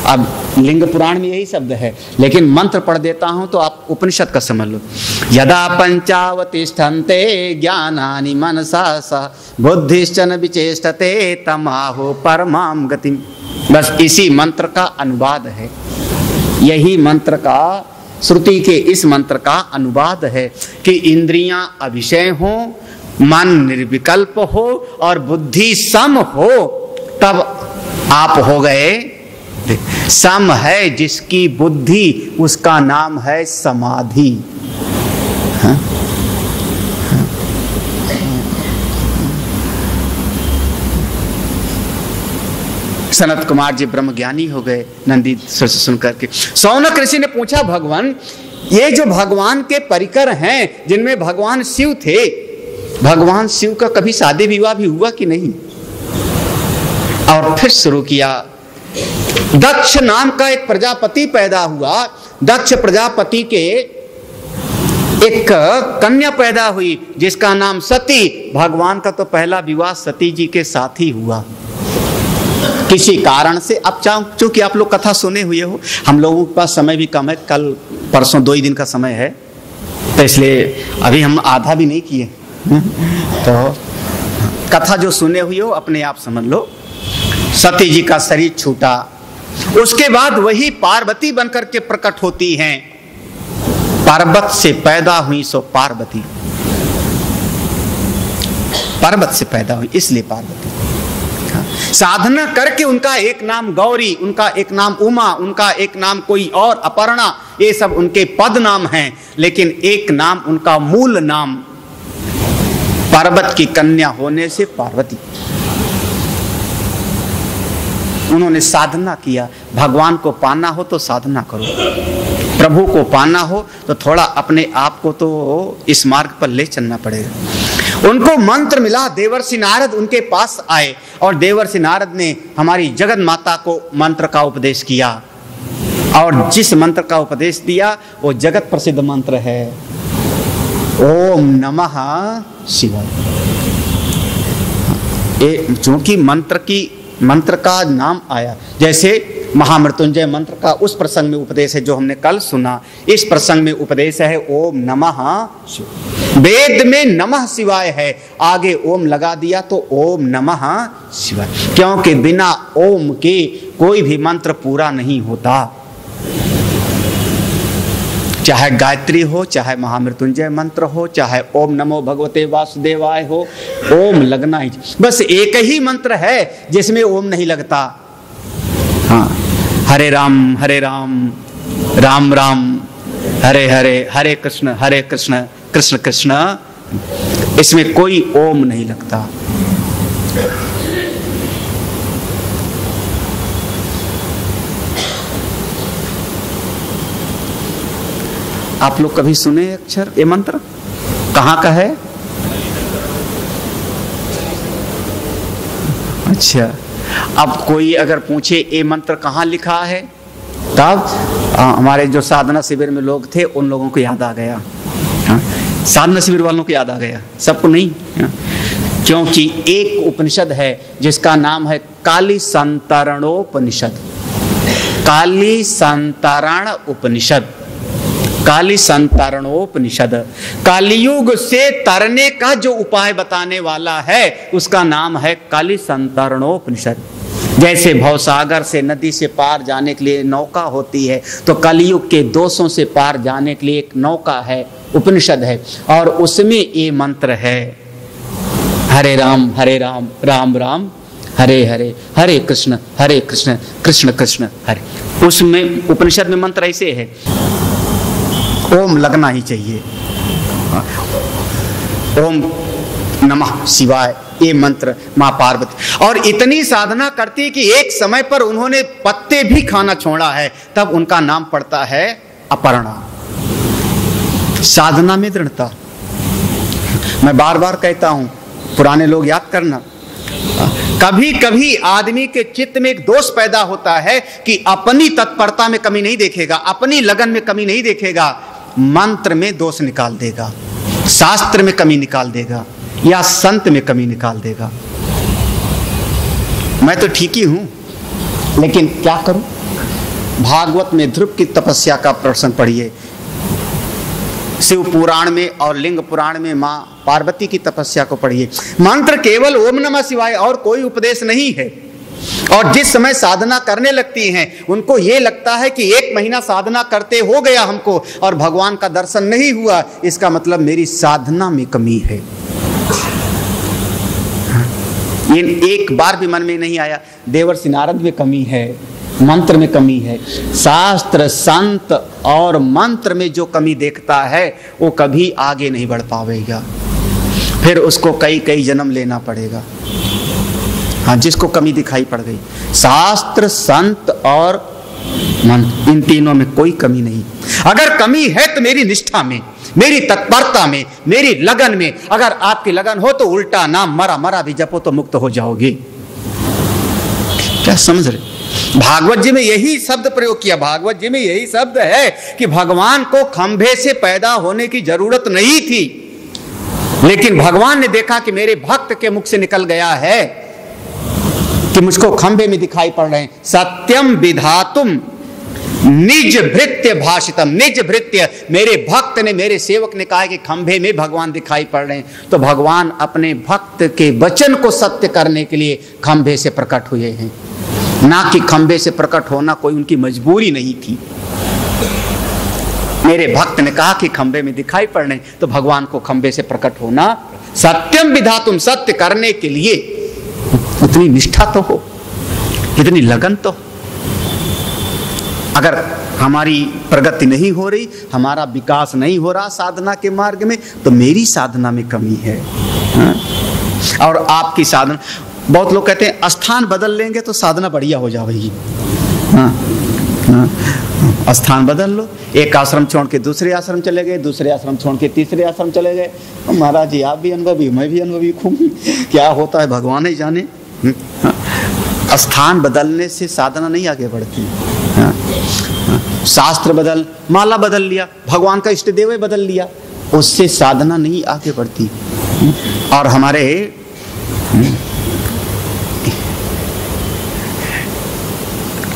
अब लिंग पुराण में यही शब्द है, लेकिन मंत्र पढ़ देता हूं तो आप उपनिषद का समझ लो। यदा पंचावतिष्ठन्ते ज्ञानानि मनसा सा बुद्धिश्चन विचेष्टते तमाहो परमाम गतिम। बस इसी मंत्र का अनुवाद है, यही मंत्र का, श्रुति के इस मंत्र का अनुवाद है कि इंद्रियां अविषय हो, मन निर्विकल्प हो और बुद्धि सम हो, तब आप हो गए। सम है जिसकी बुद्धि, उसका नाम है समाधि। सनत कुमार जी ब्रह्मज्ञानी हो गए नंदी से सुनकर के। सौनक ऋषि ने पूछा, भगवान ये जो भगवान के परिकर हैं जिनमें भगवान शिव थे, भगवान शिव का कभी शादी विवाह भी हुआ कि नहीं? और फिर शुरू किया। दक्ष नाम का एक प्रजापति पैदा हुआ, दक्ष प्रजापति के एक कन्या पैदा हुई जिसका नाम सती। भगवान का तो पहला विवाह सती जी के साथ ही हुआ किसी कारण से। अब चूंकि आप लोग कथा सुने हुए हो, हम लोगों के पास समय भी कम है, कल परसों 2 ही दिन का समय है, तो इसलिए अभी हम आधा भी नहीं किए। तो कथा जो सुने हुए हो अपने आप समझ लो। सती जी का शरीर छूटा, उसके बाद वही पार्वती बनकर के प्रकट होती हैं। पर्वत से पैदा हुई सो पार्वती, पर्वत से पैदा हुई इसलिए पार्वती। साधना करके उनका एक नाम गौरी, उनका एक नाम उमा, उनका एक नाम कोई और अपर्णा, ये सब उनके पद नाम हैं, लेकिन एक नाम उनका मूल नाम पर्वत की कन्या होने से पार्वती। उन्होंने साधना किया। भगवान को पाना हो तो साधना करो, प्रभु को पाना हो तो थोड़ा अपने आप को तो इस मार्ग पर ले चलना पड़ेगा। उनको मंत्र मिला, देवर्षि नारद उनके पास आए और देवर्षि नारद ने हमारी जगत माता को मंत्र का उपदेश किया, और जिस मंत्र का उपदेश दिया वो जगत प्रसिद्ध मंत्र है, ओम नमः शिवाय। चूंकि मंत्र का नाम आया, जैसे महामृत्युंजय मंत्र का उस प्रसंग में उपदेश है जो हमने कल सुना, इस प्रसंग में उपदेश है ओम नमः शिवाय। वेद में नमः शिवाय है, आगे ओम लगा दिया तो ओम नमः शिवाय, क्योंकि बिना ओम के कोई भी मंत्र पूरा नहीं होता। चाहे गायत्री हो, चाहे महामृत्युंजय मंत्र हो, चाहे ओम नमो भगवते वासुदेवाय हो, ओम लगना ही। बस एक ही मंत्र है जिसमें ओम नहीं लगता। हाँ, हरे राम राम राम हरे हरे, हरे कृष्ण कृष्ण कृष्ण, इसमें कोई ओम नहीं लगता। आप लोग कभी सुने अक्षर ये मंत्र कहाँ का है? अच्छा, अब कोई अगर पूछे ये मंत्र कहाँ लिखा है, तब हमारे जो साधना शिविर में लोग थे उन लोगों को याद आ गया। साधना शिविर वालों को याद आ गया, सबको नहीं। क्योंकि एक उपनिषद है जिसका नाम है काली संतरणोपनिषद। काली संतरण उपनिषद, काली संतरणोपनिषद, कालियुग से तरने का जो उपाय बताने वाला है उसका नाम है काली संतरणोपनिषद। जैसे भवसागर से नदी से पार जाने के लिए नौका होती है, तो कलयुग के दोषों से पार जाने के लिए एक नौका है, उपनिषद है, और उसमें ये मंत्र है, हरे राम राम राम हरे हरे, हरे कृष्ण कृष्ण कृष्ण हरे। उसमें उपनिषद में मंत्र ऐसे है, ओम लगना ही चाहिए, ओम नमः शिवाय, ये मंत्र माँ पार्वती। और इतनी साधना करती कि एक समय पर उन्होंने पत्ते भी खाना छोड़ा है, तब उनका नाम पड़ता है अपर्णा। साधना में दृढ़ता। मैं बार बार कहता हूं, पुराने लोग याद करना, कभी कभी आदमी के चित्त में एक दोष पैदा होता है कि अपनी तत्परता में कमी नहीं देखेगा, अपनी लगन में कमी नहीं देखेगा, मंत्र में दोष निकाल देगा, शास्त्र में कमी निकाल देगा, या संत में कमी निकाल देगा। मैं तो ठीक ही हूं, लेकिन क्या करूं? भागवत में ध्रुव की तपस्या का प्रसंग पढ़िए, शिव पुराण में और लिंग पुराण में मां पार्वती की तपस्या को पढ़िए। मंत्र केवल ओम नमः शिवाय और कोई उपदेश नहीं है। और जिस समय साधना करने लगती हैं, उनको ये लगता है कि 1 महीना साधना करते हो गया हमको और भगवान का दर्शन नहीं हुआ, इसका मतलब मेरी साधना में कमी है। ये एक बार भी मन में नहीं आया देवर्षि नारद में कमी है, मंत्र में कमी है। शास्त्र, संत और मंत्र में जो कमी देखता है वो कभी आगे नहीं बढ़ पाएगा, फिर उसको कई कई जन्म लेना पड़ेगा। हाँ, जिसको कमी दिखाई पड़ गई, शास्त्र, संत और मंत्र, इन तीनों में कोई कमी नहीं। अगर कमी है तो मेरी निष्ठा में, मेरी तत्परता में, मेरी लगन में। अगर आपकी लगन हो तो उल्टा नाम मरा मरा भी जपो तो मुक्त हो जाओगे। क्या समझ रहे? भागवत जी में यही शब्द प्रयोग किया। भागवत जी में यही शब्द है कि भगवान को खंभे से पैदा होने की जरूरत नहीं थी, लेकिन भगवान ने देखा कि मेरे भक्त के मुख से निकल गया है कि मुझको खंभे में दिखाई पड़ रहे हैं। सत्यम विधातुम निज भृत्य भाषितम, निज भृत्य, मेरे भक्त ने, मेरे सेवक ने कहा कि खंभे में भगवान दिखाई पड़ रहे हैं, तो भगवान अपने भक्त के वचन को सत्य करने के लिए खंभे से प्रकट हुए हैं, ना कि खंभे से प्रकट होना कोई उनकी मजबूरी नहीं थी। मेरे भक्त ने कहा कि खंभे में दिखाई पड़ रहे हैं, तो भगवान को खंभे से प्रकट होना। सत्यम विधातुम, सत्य करने के लिए उतनी निष्ठा तो हो, इतनी लगन तो। अगर हमारी प्रगति नहीं हो रही, हमारा विकास नहीं हो रहा साधना के मार्ग में, तो मेरी साधना में कमी है। और आपकी साधना, बहुत लोग कहते हैं स्थान बदल लेंगे तो साधना बढ़िया हो जाएगी। स्थान बदल लो, एक आश्रम छोड़ के दूसरे आश्रम चले गए, दूसरे आश्रम छोड़ के तीसरे आश्रम चले गए। महाराज जी आप भी अनुभवी, मैं भी अनुभवी हूँ, क्या होता है भगवान ही जाने। स्थान बदलने से साधना नहीं आगे बढ़ती। शास्त्र बदल, माला बदल लिया, भगवान का इष्ट देव बदल लिया, उससे साधना नहीं आगे बढ़ती। और हमारे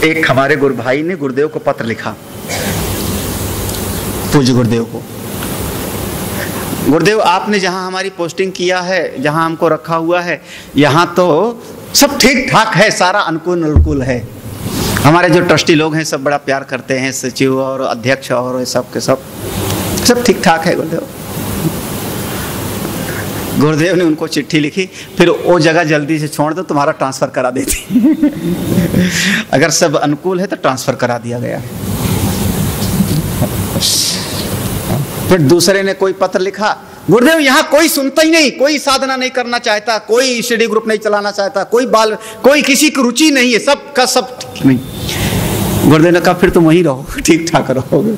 एक हमारे गुरु भाई ने गुरुदेव को पत्र लिखा, पूज्य गुरुदेव को, गुरुदेव आपने जहां हमारी पोस्टिंग किया है, जहां हमको रखा हुआ है, यहां तो सब ठीक ठाक है, सारा अनुकूल है। हमारे जो ट्रस्टी लोग हैं सब बड़ा प्यार करते हैं, सचिव और अध्यक्ष और सब के सब ठीक ठाक है गुरुदेव। गुरुदेव ने उनको चिट्ठी लिखी, फिर वो जगह जल्दी से छोड़ दो, तुम्हारा ट्रांसफर करा देती। अगर सब अनुकूल है तो ट्रांसफर करा दिया गया। फिर दूसरे ने कोई पत्र लिखा, गुरुदेव यहाँ कोई सुनता ही नहीं, कोई साधना नहीं करना चाहता, कोई स्टडी ग्रुप नहीं चलाना चाहता, कोई किसी की रुचि नहीं है, सबका सब ठीक नहीं। गुरुदेव ने कहा फिर तुम वहीं रहो, ठीक ठाक रहोगे।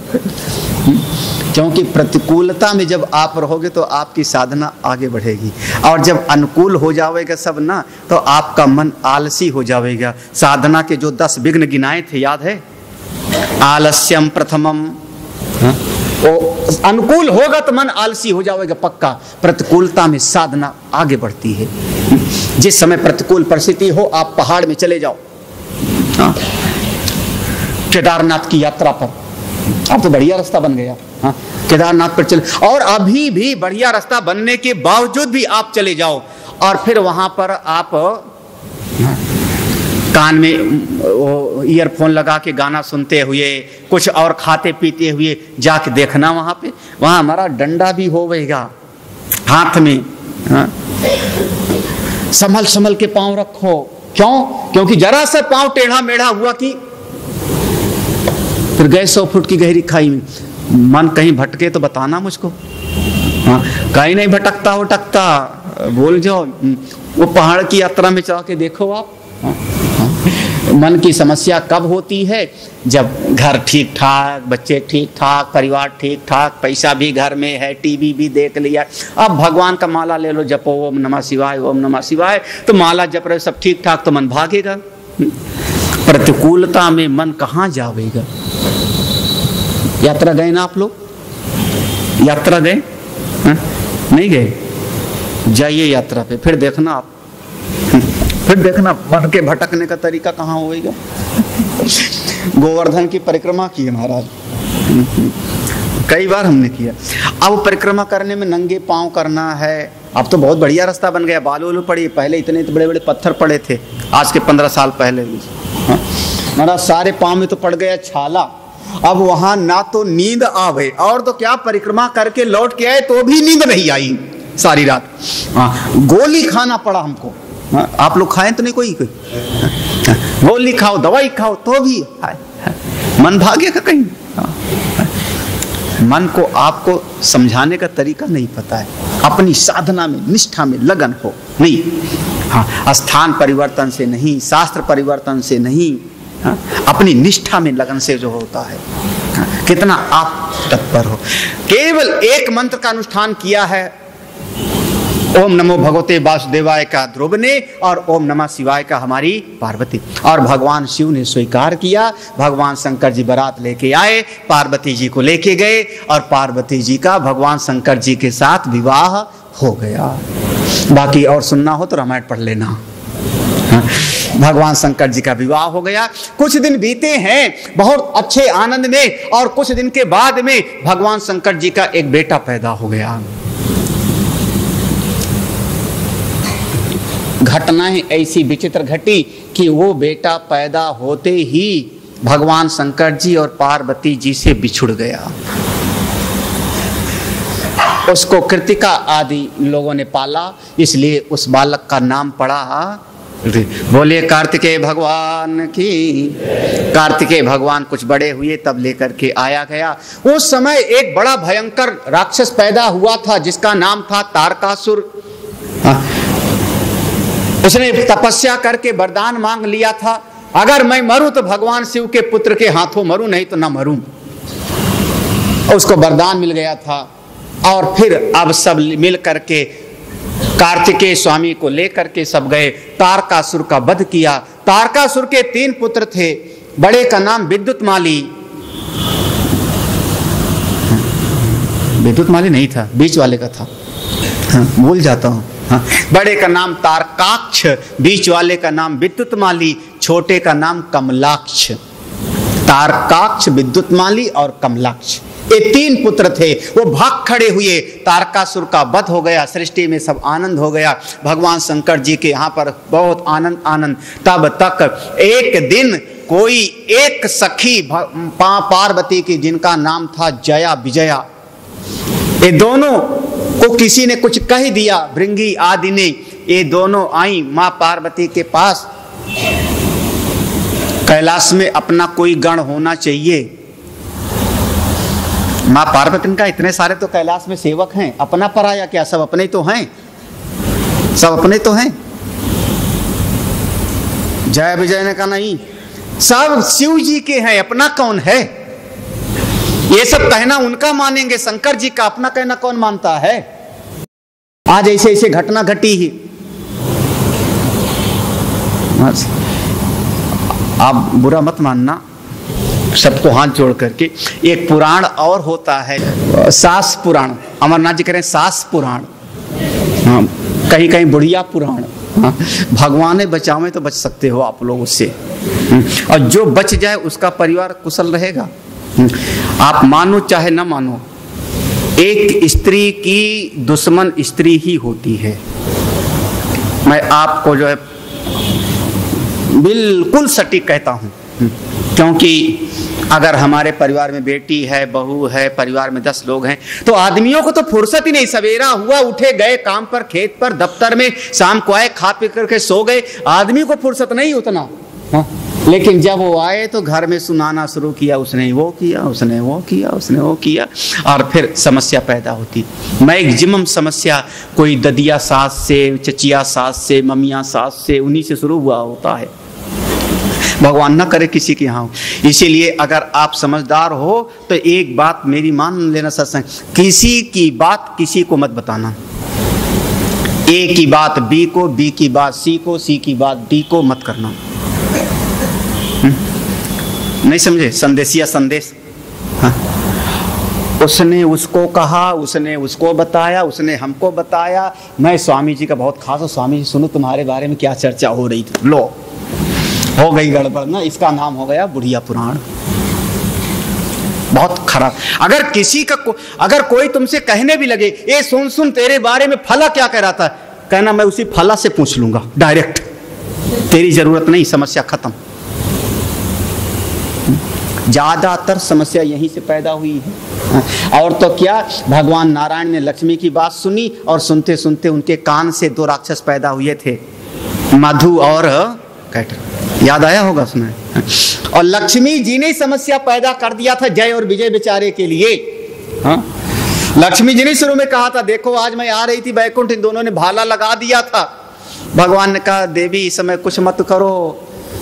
क्योंकि प्रतिकूलता में जब आप रहोगे तो आपकी साधना आगे बढ़ेगी, और जब अनुकूल हो जाएगा सब ना, तो आपका मन आलसी हो जाएगा। साधना के जो 10 विघ्न गिनाए थे, याद है? आलस्यम प्रथमम, वो अनुकूल होगा तो मन आलसी हो जाएगा पक्का। प्रतिकूलता में साधना आगे बढ़ती है। जिस समय प्रतिकूल परिस्थिति हो, आप पहाड़ में चले जाओ, हाँ, केदारनाथ की यात्रा पर, अब तो बढ़िया रास्ता बन गया, हाँ, केदारनाथ पर चले, और अभी भी बढ़िया रास्ता बनने के बावजूद भी आप चले जाओ और फिर वहां पर आप कान में वो ईयरफोन लगा के गाना सुनते हुए, कुछ और खाते पीते हुए जाके देखना वहां पे, वहां हमारा डंडा भी होवेगा हाथ में, हाँ? संभल संभल के पांव रखो। क्यों? क्योंकि जरा सा पांव टेढ़ा मेढ़ा हुआ कि फिर गए 100 फुट की गहरी खाई में। मन कहीं भटके तो बताना मुझको, हाँ, कहीं नहीं भटकता भटकता बोल जाओ। वो पहाड़ की यात्रा में जाके देखो आप, हाँ? मन की समस्या कब होती है? जब घर ठीक ठाक, बच्चे ठीक ठाक, परिवार ठीक ठाक, पैसा भी घर में है, टीवी भी देख लिया, अब भगवान का माला ले लो, जपो ओम नमः शिवाय, ओम नमः शिवाय, तो माला जप रहे सब ठीक ठाक, तो मन भागेगा। प्रतिकूलता में मन कहाँ जावेगा? यात्रा गए ना आप लोग? यात्रा गए? नहीं गए? जाइए यात्रा पे, फिर देखना आप, फिर देखना मन के भटकने का तरीका कहाँ होएगा। गोवर्धन की परिक्रमा की है महाराज, कई बार हमने किया। अब परिक्रमा करने में नंगे पांव करना है। अब तो बहुत बढ़िया रास्ता बन गया, बालू वालू पड़ी, पहले इतने तो बड़े बड़े पत्थर पड़े थे, आज के 15 साल पहले। महाराज सारे पांव में तो पड़ गया छाला। अब वहां ना तो नींद आवे, और तो क्या परिक्रमा करके लौट के आए तो भी नींद नहीं आई सारी रात। गोली खाना पड़ा हमको। आप लोग खाएं तो नहीं? कोई गोली खाओ, दवाई खाओ, तो भी मन भागेगा कहीं। मन को आपको समझाने का तरीका नहीं पता है। अपनी साधना में, निष्ठा में लगन हो नहीं, हाँ, स्थान परिवर्तन से नहीं, शास्त्र परिवर्तन से नहीं, हाँ, अपनी निष्ठा में लगन से जो होता है, हाँ, कितना आप तत्पर हो। केवल एक मंत्र का अनुष्ठान किया है, ओम नमो भगवते वासुदेवाय का ध्रुव ने, और ओम नमः शिवाय का हमारी पार्वती, और भगवान शिव ने स्वीकार किया। भगवान शंकर जी बारात लेके आए, पार्वती जी को लेके गए, और पार्वती जी का भगवान शंकर जी के साथ विवाह हो गया। बाकी और सुनना हो तो रामायण पढ़ लेना। भगवान शंकर जी का विवाह हो गया। कुछ दिन बीते हैं बहुत अच्छे आनंद में, और कुछ दिन के बाद में भगवान शंकर जी का एक बेटा पैदा हो गया। घटनाएं ऐसी विचित्र घटी कि वो बेटा पैदा होते ही भगवान शंकर जी और पार्वती जी से बिछुड़ गया। उसको कृतिका आदि लोगों ने पाला, इसलिए उस बालक का नाम पड़ा, बोले कार्तिकेय भगवान की। कार्तिकेय भगवान कुछ बड़े हुए तब लेकर के आया गया। उस समय एक बड़ा भयंकर राक्षस पैदा हुआ था जिसका नाम था तारकासुर। उसने तपस्या करके वरदान मांग लिया था, अगर मैं मरूं तो भगवान शिव के पुत्र के हाथों मरूं, नहीं तो ना मरूं। उसको वरदान मिल गया था। और फिर अब सब मिल करके कार्तिकेय स्वामी को लेकर के सब गए, तारकासुर का वध किया। तारकासुर के 3 पुत्र थे, बड़े का नाम विद्युतमाली, विद्युतमाली नहीं था, बीच वाले का था, भूल जाता हूं। बड़े का नाम तारकाक्ष, बीच वाले का नाम विद्युतमाली, छोटे का नाम कमलाक्ष। तारकाक्ष, विद्युतमाली और कमलाक्ष, ये 3 पुत्र थे। वो भाग खड़े हुए, तारकासुर का वध हो गया, सृष्टि में सब आनंद हो गया। भगवान शंकर जी के यहाँ पर बहुत आनंद। तब तक एक दिन कोई एक सखी पार्वती की, जिनका नाम था जया विजया, ये दोनों को किसी ने कुछ कह दिया, भृंगी आदि ने। ये दोनों आई मां पार्वती के पास। कैलाश में अपना कोई गण होना चाहिए। मां पार्वती का इतने सारे तो कैलाश में सेवक हैं, अपना पराया क्या? सब अपने तो हैं, सब अपने तो हैं। जय विजय ने कहा नहीं, सब शिव जी के हैं, अपना कौन है? ये सब कहना उनका मानेंगे, शंकर जी का अपना कहना कौन मानता है? आज ऐसे ऐसे घटना घटी ही। आप बुरा मत मानना, सबको हाथ जोड़ करके। एक पुराण और होता है, सास पुराण, अमरनाथ जी कह रहे हैं सास पुराण, हाँ, कहीं कहीं बुढ़िया पुराण। हाँ, भगवान ने बचावे तो बच सकते हो आप लोग उससे, और जो बच जाए उसका परिवार कुशल रहेगा। आप मानो चाहे न मानो, एक स्त्री की दुश्मन स्त्री ही होती है। मैं आपको जो है बिल्कुल सटीक कहता हूं, क्योंकि अगर हमारे परिवार में बेटी है, बहू है, परिवार में 10 लोग हैं, तो आदमियों को तो फुर्सत ही नहीं। सवेरा हुआ, उठे, गए काम पर, खेत पर, दफ्तर में, शाम को आए, खा पी करके सो गए, आदमी को फुर्सत नहीं उतना। हाँ? लेकिन जब वो आए तो घर में सुनाना शुरू किया, उसने वो किया, उसने वो किया, उसने वो किया, और फिर समस्या पैदा होती। मैक्सिमम समस्या कोई ददिया सास से, चचिया सास से, ममिया सास से, उन्हीं से शुरू हुआ होता है। भगवान ना करे किसी के यहाँ। इसीलिए अगर आप समझदार हो तो एक बात मेरी मान लेना सत्संग, किसी की बात किसी को मत बताना। ए की बात बी को, बी की बात सी को, सी की बात डी को मत करना। नहीं समझे? संदेशिया संदेश। हाँ। उसने उसको कहा, उसने उसको बताया, उसने हमको बताया। मैं स्वामी जी का बहुत खास हूँ। स्वामी जी सुनो तुम्हारे बारे में क्या चर्चा हो रही थी, लो हो गई गड़बड़ ना। इसका नाम हो गया बुढ़िया पुराण। बहुत खराब। अगर किसी का अगर कोई तुमसे कहने भी लगे, ए सुन सुन तेरे बारे में फला क्या कह रहा था, कहना मैं उसी फला से पूछ लूंगा डायरेक्ट, तेरी जरूरत नहीं, समस्या खत्म। ज्यादातर समस्या यहीं से पैदा हुई है। और तो क्या, भगवान नारायण ने लक्ष्मी की बात सुनी और सुनते सुनते उनके कान से 2 राक्षस पैदा हुए थे, मधु और कैटर। याद आया होगा उसमें। और लक्ष्मी जी ने समस्या पैदा कर दिया था जय और विजय बेचारे के लिए। हाँ? लक्ष्मी जी ने शुरू में कहा था, देखो आज मैं आ रही थी बैकुंठ, इन दोनों ने भाला लगा दिया था। भगवान ने कहा, देवी इस समय कुछ मत करो,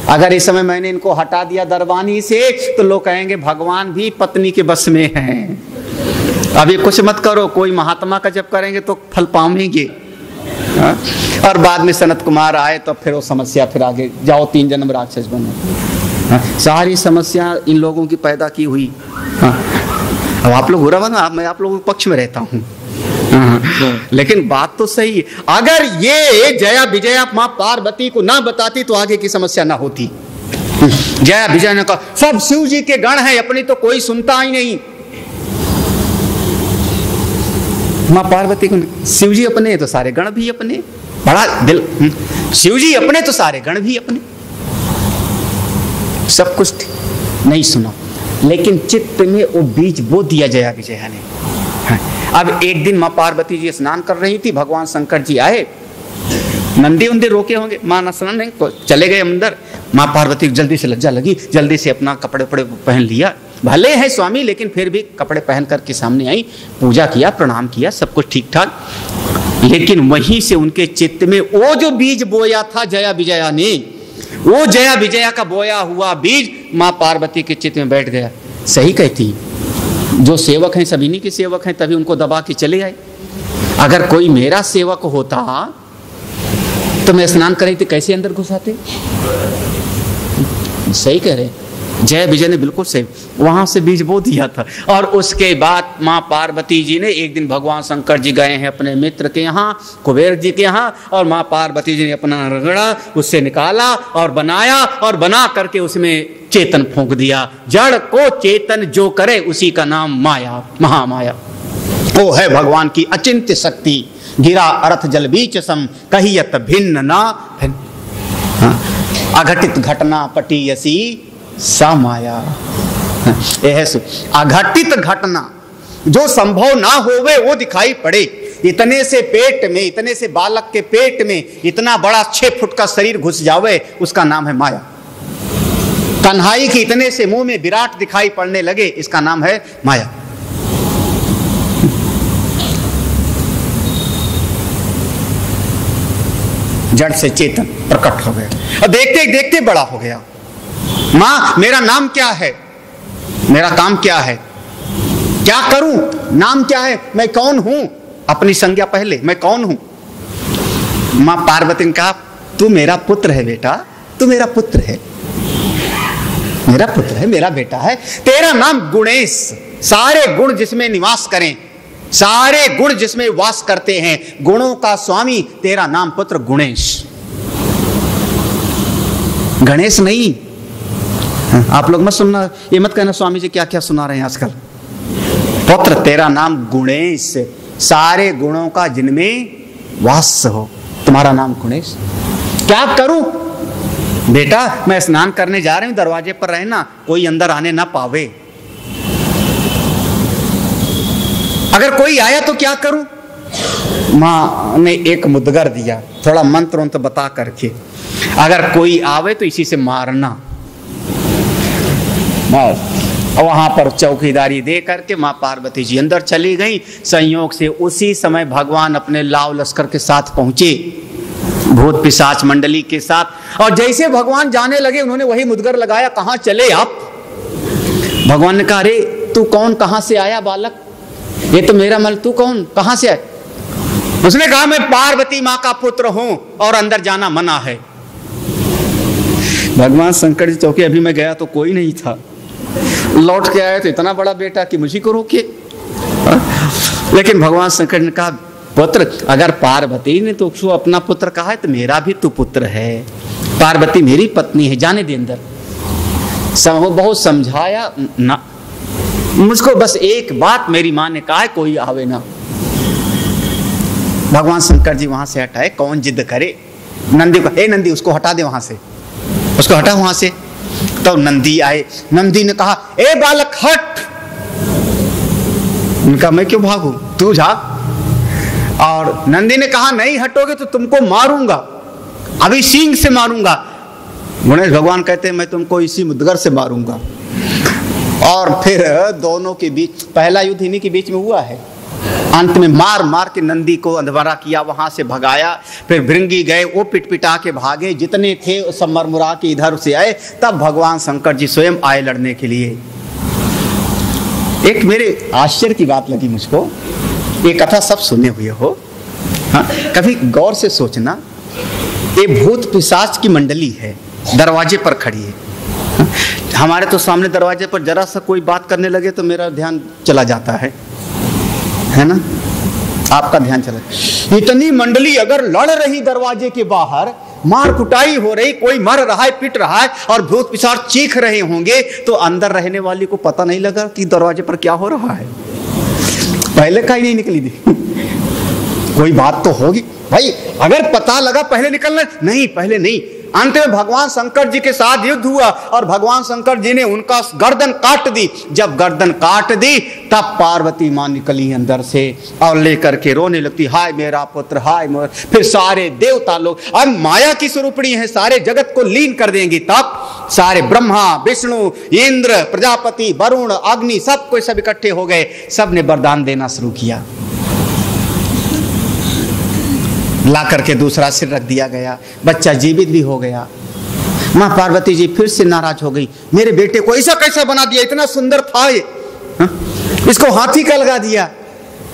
अगर इस समय मैंने इनको हटा दिया दरबानी से तो लोग कहेंगे भगवान भी पत्नी के बस में हैं। अभी कुछ मत करो, कोई महात्मा का जप करेंगे तो फल पाएंगे। हाँ? और बाद में सनत कुमार आए तो फिर वो समस्या फिर आगे जाओ 3 जन्म राक्षस बनो। हाँ? सारी समस्या इन लोगों की पैदा की हुई। हाँ? अब आप लोग बुरा बना, मैं आप लोगों के पक्ष में रहता हूँ। लेकिन बात तो सही है। अगर ये जया विजया मां पार्वती को ना बताती तो आगे की समस्या ना होती। जया विजया ने कहा सब शिव जी के गण हैं, अपनी तो कोई सुनता ही नहीं। मां पार्वती को, शिव जी अपने तो सारे गण भी अपने, बड़ा दिल, शिव जी अपने तो सारे गण भी अपने, सब कुछ नहीं सुना। लेकिन चित्त में वो बीज बो दिया जया विजया ने। अब एक दिन मां पार्वती जी स्नान कर रही थी, भगवान शंकर जी आए, नंदी उंदी रोके होंगे, मां स्नान नहीं, चले गए अंदर। मां पार्वती को जल्दी से लज्जा लगी, जल्दी से अपना कपड़े पहन लिया। भले हैं स्वामी, लेकिन फिर भी कपड़े पहन करके सामने आई, पूजा किया, प्रणाम किया, सब कुछ ठीक ठाक। लेकिन वहीं से उनके चित्त में वो जो बीज बोया था जया विजया ने, वो जया विजया का बोया हुआ बीज मां पार्वती के चित्त में बैठ गया। सही कहती, जो सेवक हैं सभी के सेवक हैं, तभी उनको दबा के चले आए। अगर कोई मेरा सेवक होता तो मैं स्नान कर रही थी, कैसे अंदर घुसाते? सही कह रहे, जय विजय ने बिल्कुल सही वहां से बीज बो दिया था। और उसके बाद मां पार्वती जी ने एक दिन, भगवान शंकर जी गए हैं अपने मित्र के यहाँ, कुबेर जी के यहाँ, और मां पार्वती जी ने अपना रगड़ा उससे निकाला और बनाया, और बना करके उसमें चेतन फूंक दिया। जड़ को चेतन जो करे उसी का नाम माया, महामाया। वो है भगवान की अचिंत्य शक्ति। गिरा अर्थ जल बीच सम, कहियत भिन्न ना भिन्न। अघटित घटना पटीयसी सा माया। अघटित घटना जो संभव ना होवे वो दिखाई पड़े। इतने से पेट में, इतने से बालक के पेट में इतना बड़ा 6 फुट का शरीर घुस जावे, उसका नाम है माया। कन्हाई की इतने से मुंह में विराट दिखाई पड़ने लगे, इसका नाम है माया। जड़ से चेतन प्रकट हो गया और देखते देखते बड़ा हो गया। मां मेरा नाम क्या है, मेरा काम क्या है, क्या करूं, नाम क्या है, मैं कौन हूं, अपनी संज्ञा पहले, मैं कौन हूं। मां पार्वती ने कहा तू मेरा पुत्र है बेटा, तू मेरा पुत्र है। मेरा पुत्र है, मेरा बेटा है। तेरा नाम गुणेश, सारे गुण जिसमें निवास करें, सारे गुण जिसमें वास करते हैं, गुणों का स्वामी, तेरा नाम पुत्र गुणेश। गणेश नहीं। आप लोग मत सुनना, ये मत कहना स्वामी जी क्या क्या सुना रहे हैं आजकल। पुत्र तेरा नाम गुणेश, सारे गुणों का जिनमें वास हो, तुम्हारा नाम गुणेश। क्या करूं बेटा? मैं स्नान करने जा रही हूं, दरवाजे पर रहना, कोई अंदर आने ना पावे। अगर कोई आया तो क्या करूं? मां ने एक मुद्गर दिया, थोड़ा मंत्र उन्त्र बता करके, अगर कोई आवे तो इसी से मारना। वहां पर चौकीदारी दे करके मां पार्वती जी अंदर चली गई। संयोग से उसी समय भगवान अपने लाव लश्कर के साथ पहुंचे, भूत पिशाच मंडली के साथ। और जैसे भगवान जाने लगे, उन्होंने वही मुद्गर लगाया, कहां चले आप? भगवान ने कहा, अरे तू कौन, कहां से आया बालक? ये तो मेरा मल, तू कौन, कहां से आया? उसने कहा, मैं पार्वती मां का पुत्र हूं और अंदर जाना मना है। भगवान शंकर जी चौके, अभी मैं गया तो कोई नहीं था, लौट के आया तो इतना बड़ा बेटा कि मुझी को रोके। लेकिन भगवान शंकर ने कहा, पुत्र, अगर पार्वती ने तो उसको अपना पुत्र कहा है तो मेरा भी तो पुत्र है, पार्वती मेरी पत्नी है, जाने दे अंदर। वो बहुत समझाया ना, मुझको बस एक बात मेरी मां ने कहा है, कोई आवे ना। भगवान शंकर जी वहां से हटाए, कौन जिद करे। नंदी को, ए नंदी उसको हटा दे वहां से, उसको हटा वहां से। तो नंदी आए, नंदी ने कहा, ए बालक हट। उनका, मैं क्यों भागू, तू जा। और नंदी ने कहा, नहीं हटोगे तो तुमको मारूंगा, अभी सींग से मारूंगा। गणेश भगवान कहते हैं, मैं तुमको इसी मुद्गर से मारूंगा। और फिर दोनों के बीच, पहला युद्ध इन्हीं के बीच में हुआ है। अंत में मार मार के नंदी को अंधवारा किया, वहां से भगाया। फिर भृंगी गए, वो पिटपिटा के भागे, जितने थे सब मरमुरा के इधर से आए। तब भगवान शंकर जी स्वयं आए लड़ने के लिए। एक मेरे आश्चर्य की बात लगी मुझको, ये कथा सब सुने हुए हो, हाँ, कभी गौर से सोचना, ये भूत पिशाच की मंडली है, दरवाजे पर खड़ी है। हाँ? हमारे तो सामने दरवाजे पर जरा सा कोई बात करने लगे तो मेरा ध्यान चला जाता है ना, आपका ध्यान चला। इतनी मंडली अगर लड़ रही दरवाजे के बाहर, मार कुटाई हो रही, कोई मर रहा है, पिट रहा है, और भूत पिशाच चीख रहे होंगे, तो अंदर रहने वाली को पता नहीं लगा कि दरवाजे पर क्या हो रहा है। पहले का ही नहीं निकली थी। कोई बात तो होगी भाई, अगर पता लगा पहले निकलना, नहीं पहले नहीं। अंत में भगवान शंकर जी के साथ युद्ध हुआ और भगवान शंकर जी ने उनका गर्दन काट दी। जब गर्दन काट दी तब पार्वती मां निकली अंदर से और लेकर के रोने लगती, हाय मेरा पुत्र, हाय मेरा। फिर सारे देवता लोग, अब माया की स्वरूपणी है, सारे जगत को लीन कर देंगी। तब सारे ब्रह्मा, विष्णु, इंद्र, प्रजापति, वरुण, अग्नि, सब कोई सब इकट्ठे हो गए, सब ने वरदान देना शुरू किया। ला करके दूसरा सिर रख दिया गया, बच्चा जीवित भी हो गया। मां पार्वती जी फिर से नाराज हो गई, मेरे बेटे को ऐसा कैसा बना दिया, इतना सुंदर था ये, इसको हाथी का लगा दिया।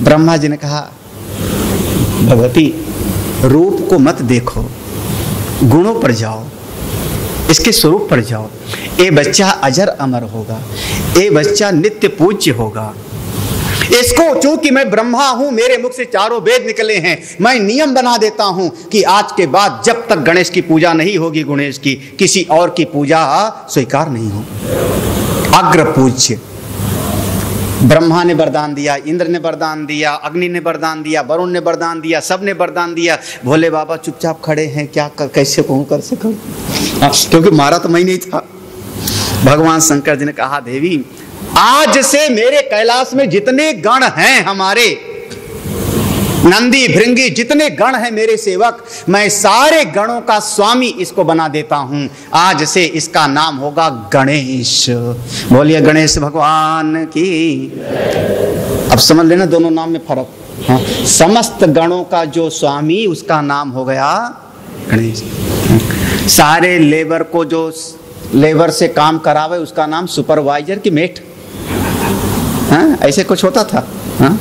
ब्रह्मा जी ने कहा, भगवती रूप को मत देखो, गुणों पर जाओ, इसके स्वरूप पर जाओ। ये बच्चा अजर अमर होगा, ये बच्चा नित्य पूज्य होगा। इसको, चूंकि मैं ब्रह्मा हूं, मेरे मुख से चारों वेद निकले हैं, मैं नियम बना देता हूं कि आज के बाद जब तक गणेश की पूजा नहीं होगी, गणेश की किसी और की पूजा स्वीकार नहीं हो। अग्र पूज्य। ब्रह्मा ने वरदान दिया, इंद्र ने वरदान दिया, अग्नि ने वरदान दिया, वरुण ने वरदान दिया, सब ने वरदान दिया। भोले बाबा चुपचाप खड़े हैं, क्या कैसे कहूं, कर सकूं, क्योंकि मारा तो मैं नहीं था। भगवान शंकर जी ने कहा, देवी आज से मेरे कैलाश में जितने गण हैं, हमारे नंदी, भृंगी, जितने गण हैं मेरे सेवक, मैं सारे गणों का स्वामी इसको बना देता हूं। आज से इसका नाम होगा गणेश। बोलिए गणेश भगवान की। अब समझ लेना दोनों नाम में फर्क। हाँ, समस्त गणों का जो स्वामी, उसका नाम हो गया गणेश। सारे लेबर को जो लेबर से काम करावे, उसका नाम सुपरवाइजर की मेट। हाँ, ऐसे कुछ होता था। हाँ,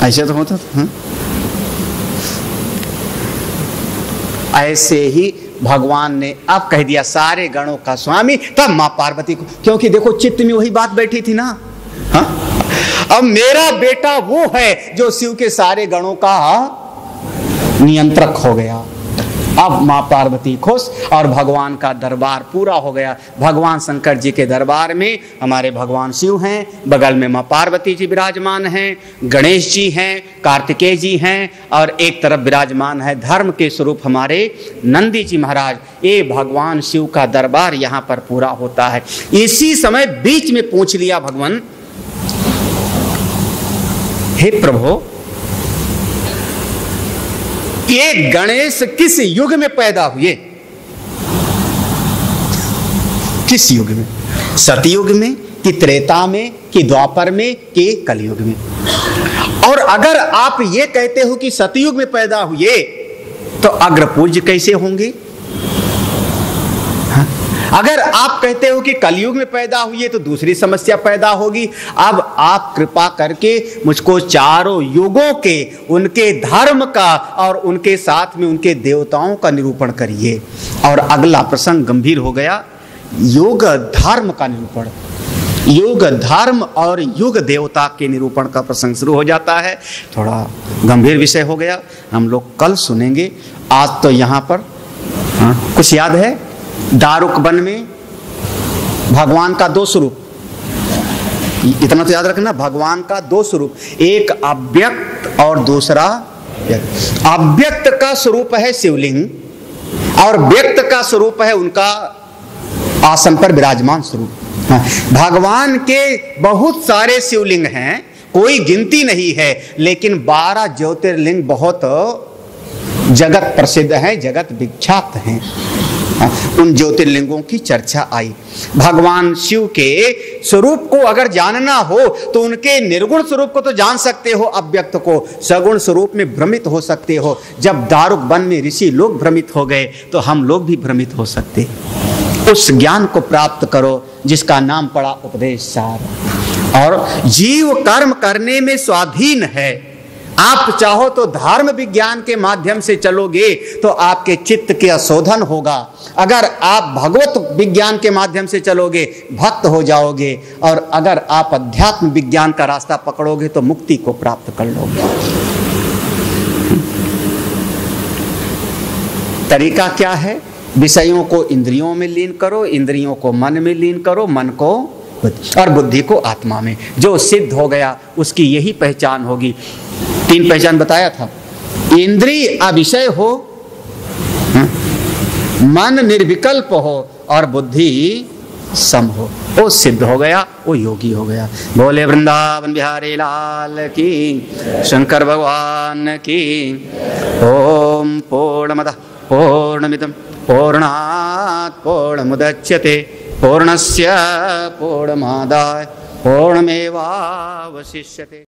ऐसे तो होता था। हाँ? ऐसे ही भगवान ने अब कह दिया सारे गणों का स्वामी। तब मां पार्वती को, क्योंकि देखो चित्त में वही बात बैठी थी ना, हाँ? अब मेरा बेटा वो है जो शिव के सारे गणों का नियंत्रक हो गया। अब मां पार्वती खुश और भगवान का दरबार पूरा हो गया। भगवान शंकर जी के दरबार में हमारे भगवान शिव हैं, बगल में मां पार्वती जी विराजमान हैं, गणेश जी हैं, कार्तिकेय जी हैं, और एक तरफ विराजमान है धर्म के स्वरूप हमारे नंदी जी महाराज। ये भगवान शिव का दरबार यहाँ पर पूरा होता है। इसी समय बीच में पूछ लिया भगवान, हे प्रभु, ये गणेश किस युग में पैदा हुए? किस युग में? सतयुग में कि त्रेता में कि द्वापर में कि कलयुग में? और अगर आप ये कहते हो कि सतयुग में पैदा हुए तो अग्रपूज्य कैसे होंगे? अगर आप कहते हो कि कलयुग में पैदा हुई है तो दूसरी समस्या पैदा होगी। अब आप कृपा करके मुझको चारों युगों के, उनके धर्म का और उनके साथ में उनके देवताओं का निरूपण करिए। और अगला प्रसंग गंभीर हो गया, योग धर्म का निरूपण। योग धर्म और युग देवता के निरूपण का प्रसंग शुरू हो जाता है। थोड़ा गंभीर विषय हो गया, हम लोग कल सुनेंगे। आज तो यहाँ पर कुछ याद है, दारुक वन में भगवान का दो स्वरूप, इतना तो याद रखना, भगवान का दो स्वरूप, एक अव्यक्त और दूसरा व्यक्त। अव्यक्त का स्वरूप है शिवलिंग और व्यक्त का स्वरूप है उनका आसन पर विराजमान स्वरूप। भगवान के बहुत सारे शिवलिंग हैं, कोई गिनती नहीं है, लेकिन 12 ज्योतिर्लिंग बहुत जगत प्रसिद्ध हैं, जगत विख्यात हैं। उन ज्योतिर्लिंगों की चर्चा आई। भगवान शिव के स्वरूप को अगर जानना हो तो उनके निर्गुण स्वरूप को तो जान सकते हो, अव्यक्त को सगुण स्वरूप में भ्रमित हो सकते हो। जब दारुक वन में ऋषि लोग भ्रमित हो गए तो हम लोग भी भ्रमित हो सकते। उस ज्ञान को प्राप्त करो जिसका नाम पड़ा उपदेश सार। और जीव कर्म करने में स्वाधीन है। आप चाहो तो धर्म विज्ञान के माध्यम से चलोगे तो आपके चित्त के अशोधन होगा। अगर आप भगवत विज्ञान के माध्यम से चलोगे भक्त हो जाओगे, और अगर आप अध्यात्म विज्ञान का रास्ता पकड़ोगे तो मुक्ति को प्राप्त कर लोगे। तरीका क्या है? विषयों को इंद्रियों में लीन करो, इंद्रियों को मन में लीन करो, मन को और बुद्धि को आत्मा में। जो सिद्ध हो गया उसकी यही पहचान होगी। 3 पहचान बताया था, इंद्रिय अविषय हो, मन निर्विकल्प हो और बुद्धि सम हो। वो सिद्ध हो गया, वो योगी हो गया। बोले वृंदावन बिहारी लाल की, शंकर भगवान की। ओम पूर्णमदः पूर्णमिदं पूर्णात् पूर्णमुदच्यते पूर्णस्य पूर्णमादाय पूर्णमेवावशिष्यते।